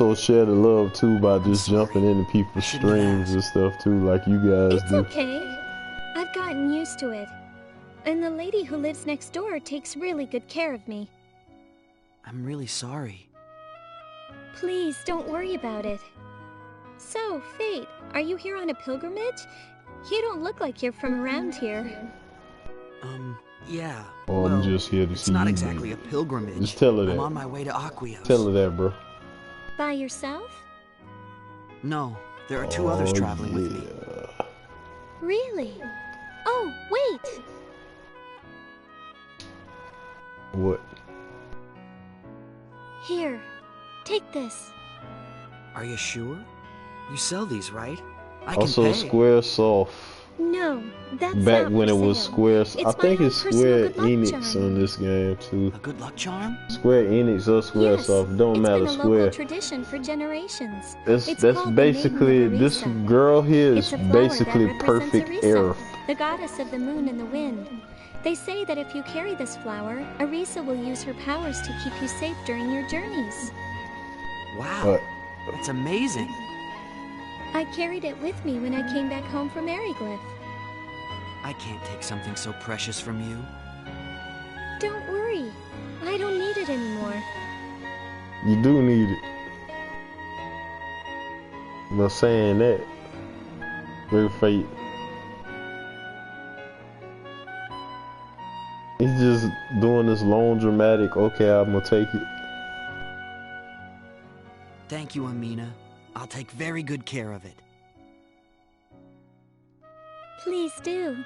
also share the love too by just sorry. jumping into people's Shouldn't have streams and asked. stuff too, like you guys It's do. okay. I've gotten used to it. And the lady who lives next door takes really good care of me. I'm really sorry. Please don't worry about it. So, Fate, are you here on a pilgrimage? You don't look like you're from around here. Yeah. Oh, well, I'm just here to it's see not you, exactly baby. a pilgrimage. Just tell her that. I'm on my way to Aquios. Tell her that, bro. By yourself? No, there are two others traveling with me. Really? Oh, wait! What? Here, take this. Are you sure? You sell these, right? I can Also, pay. Square Soft. No, that's Back not when for it was sale. Square, It's I my think own it's personal Square good luck Enix charm. on this game too. A good luck charm? Square Enix or Square Yes, Soft, don't it's matter. been a Square. local tradition for generations. That's It's that's called the Maiden basically of this Arisa. girl here It's is a flower basically that represents perfect Arisa, Earth. the goddess of the moon and the wind. They say that if you carry this flower, Arisa will use her powers to keep you safe during your journeys. Wow. But That's amazing. I carried it with me when I came back home from Ariglyph. I can't take something so precious from you. Don't worry, I don't need it anymore. you do need it. But saying that, Big Fate. He's just doing this long dramatic, okay, I'm gonna take it. Thank you, Amina. I'll take very good care of it. Please do.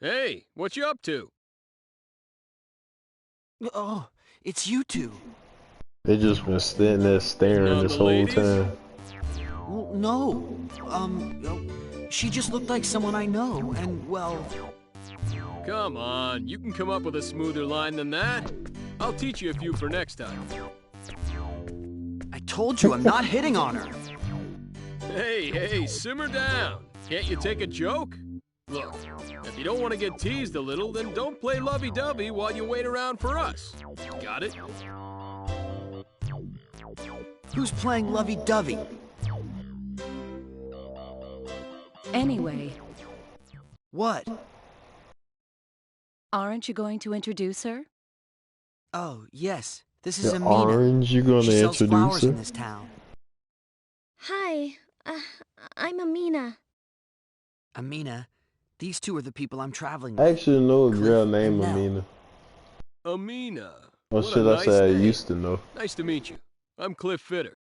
Hey, what you up to? Oh, it's you two. They just been standing there staring None this the whole ladies? time. Well, no. She just looked like someone I know, and, well... Come on, you can come up with a smoother line than that. I'll teach you a few for next time. I told you I'm not hitting on her. Hey, simmer down. Can't you take a joke? Look, if you don't want to get teased a little, then don't play lovey-dovey while you wait around for us. Got it? Who's playing lovey-dovey? Anyway, What? aren't you going to introduce her? Oh, yes. This is The Amina. orange, you gonna She sells introduce flowers her? in this town. Hi, I'm Amina. Amina, these two are the people I'm traveling I with. actually know a Cliff girl and named Nell. Amina. Amina. Or What a should I nice say I name. used to know? Nice to meet you. I'm Cliff Fitter.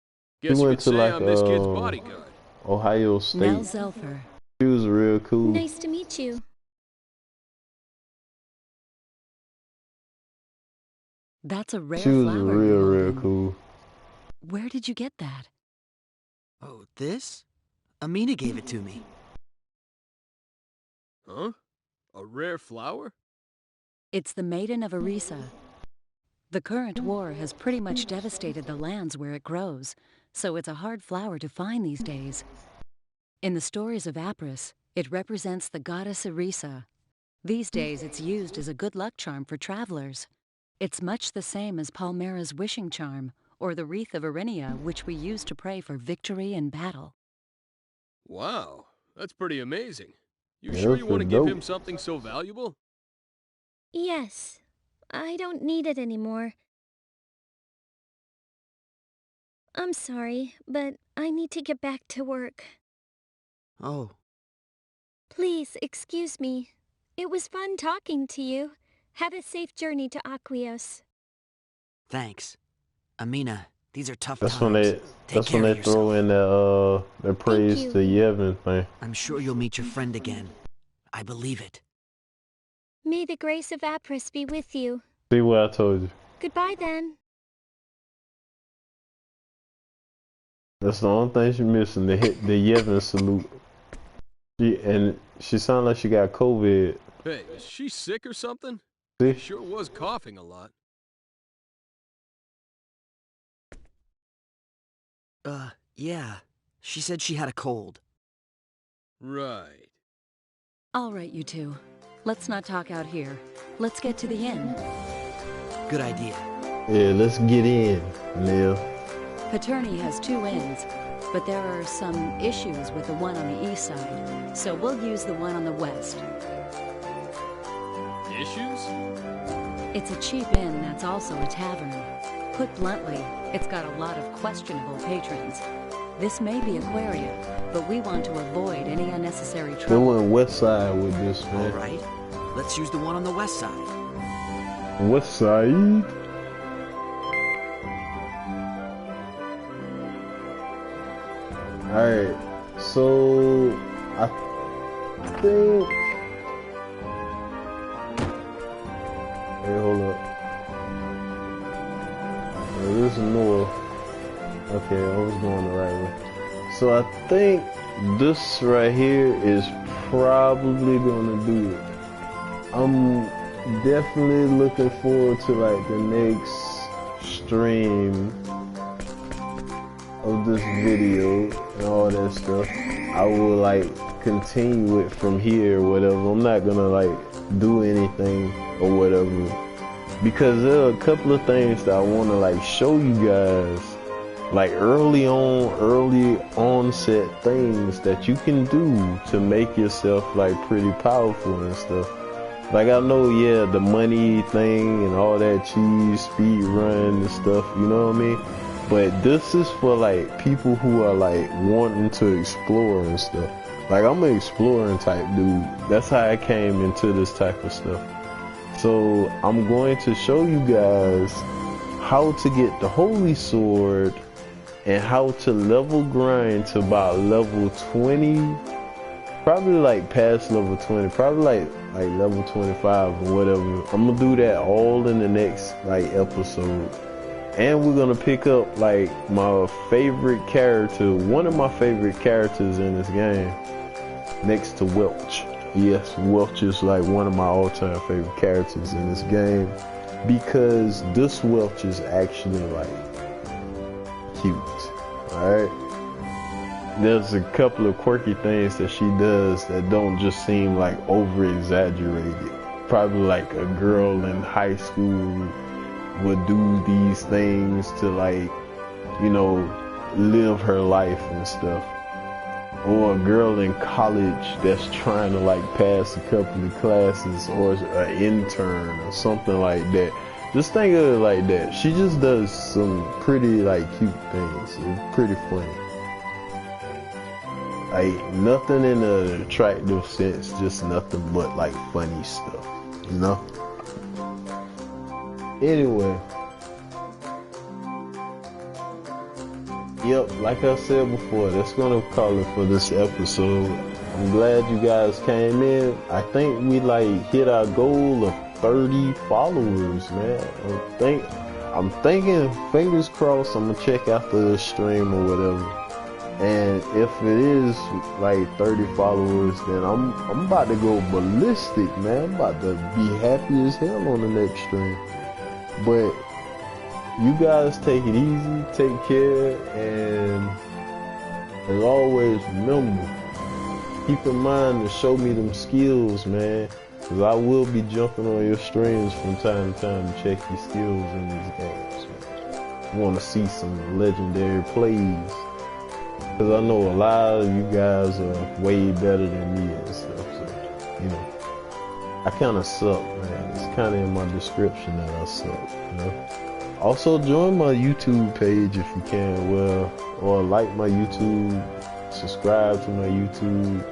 She Guess you went could to say like I'm this kid's bodyguard. Ohio Nell State. Zelfer. She was real cool. Nice to meet you. That's a rare She was flower real, you're real holding. cool. Where did you get that? Oh, this? Amina gave it to me. Huh? A rare flower? It's the Maiden of Arisa. The current war has pretty much devastated the lands where it grows, so it's a hard flower to find these days. In the stories of Apris, it represents the goddess Arisa. These days, it's used as a good luck charm for travelers. It's much the same as Palmera's wishing charm, or the wreath of Arinia, which we use to pray for victory in battle. Wow, that's pretty amazing. You Yeah, sure that's you want to pretty give dope. him something so valuable? Yes, I don't need it anymore. I'm sorry, but I need to get back to work. Oh, Please excuse me. It was fun talking to you. Have a safe journey to Aquios. thanks. Amina, these are tough That's times. when they Take that's care when of they throw yourself. in that praise you. to Yevon thing. I'm sure you'll meet your friend again. I believe it. May the grace of Apris be with you. See what I told you. Goodbye then. That's the only thing she missing. The Yevon salute. She sounded like she got COVID. Hey, is she sick or something? See? She sure was coughing a lot. Yeah. She said she had a cold. Right. All right, you two. Let's not talk out here. Let's get to the inn. Good idea. Yeah, let's get in, Neil. Paterni has 2 inns, but there are some issues with the one on the east side, so we'll use the one on the west. Issues? It's a cheap inn that's also a tavern. Put bluntly, it's got a lot of questionable patrons. This may be Aquaria, but we want to avoid any unnecessary They trouble. went west side with this, All man. right. Let's use the one on the west side. West side? Alright, so I think. Hey, hold up. This is north. Okay, I was going the right way. So I think this right here is probably gonna do it. I'm definitely looking forward to like the next stream of this video and all that stuff. I will like continue it from here or whatever. I'm not gonna like do anything or whatever because there are a couple of things that I want to like show you guys, like early onset things that you can do to make yourself like pretty powerful and stuff. Like I know, yeah, the money thing and all that cheese speed run and stuff, you know what I mean? But this is for like people who are like wanting to explore and stuff. Like I'm an exploring type dude. That's how I came into this type of stuff. So I'm going to show you guys how to get the holy sword and how to level grind to about level 20, probably like past level 20, probably like level 25 or whatever. I'm gonna do that all in the next like episode. And we're gonna pick up like my favorite character, one of my favorite characters in this game, next to Welch. Yes, Welch is like one of my all-time favorite characters in this game because this Welch is actually like cute. Alright? There's a couple of quirky things that she does that don't just seem like over-exaggerated. Probably like a girl in high school would do these things to like, you know, live her life and stuff. Or a girl in college that's trying to like pass a couple of classes, or an intern or something like that. Just think of it like that. She just does some pretty like cute things. It's pretty funny. Like nothing in an attractive sense, just nothing but like funny stuff, you know? Anyway. Yep, like I said before, that's gonna call it for this episode. I'm glad you guys came in. I think we like hit our goal of 30 followers, man. I'm thinking, fingers crossed, I'm gonna check after the stream or whatever. And if it is like 30 followers, then I'm about to go ballistic, man. I'm about to be happy as hell on the next stream. But you guys take it easy, take care, and as always, remember, keep in mind to show me them skills, man. Cause I will be jumping on your streams from time to time to check your skills in these games, man. I want to see some legendary plays. Cause I know a lot of you guys are way better than me and stuff, so, you know. I kinda suck, man. It's kinda in my description that I suck, you know. Also, join my YouTube page if you can, or like my YouTube, subscribe to my YouTube,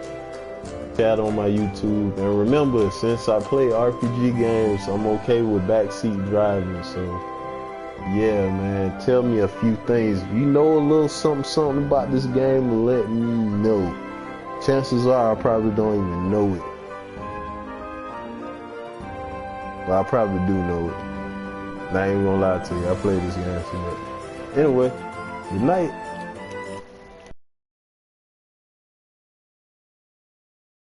chat on my YouTube, and remember, since I play RPG games, I'm okay with backseat driving, so yeah, man, tell me a few things. If you know a little something about this game, let me know. Chances are I probably don't even know it, but I probably do know it. I ain't gonna lie to you, I play this game too much. Anyway, good night.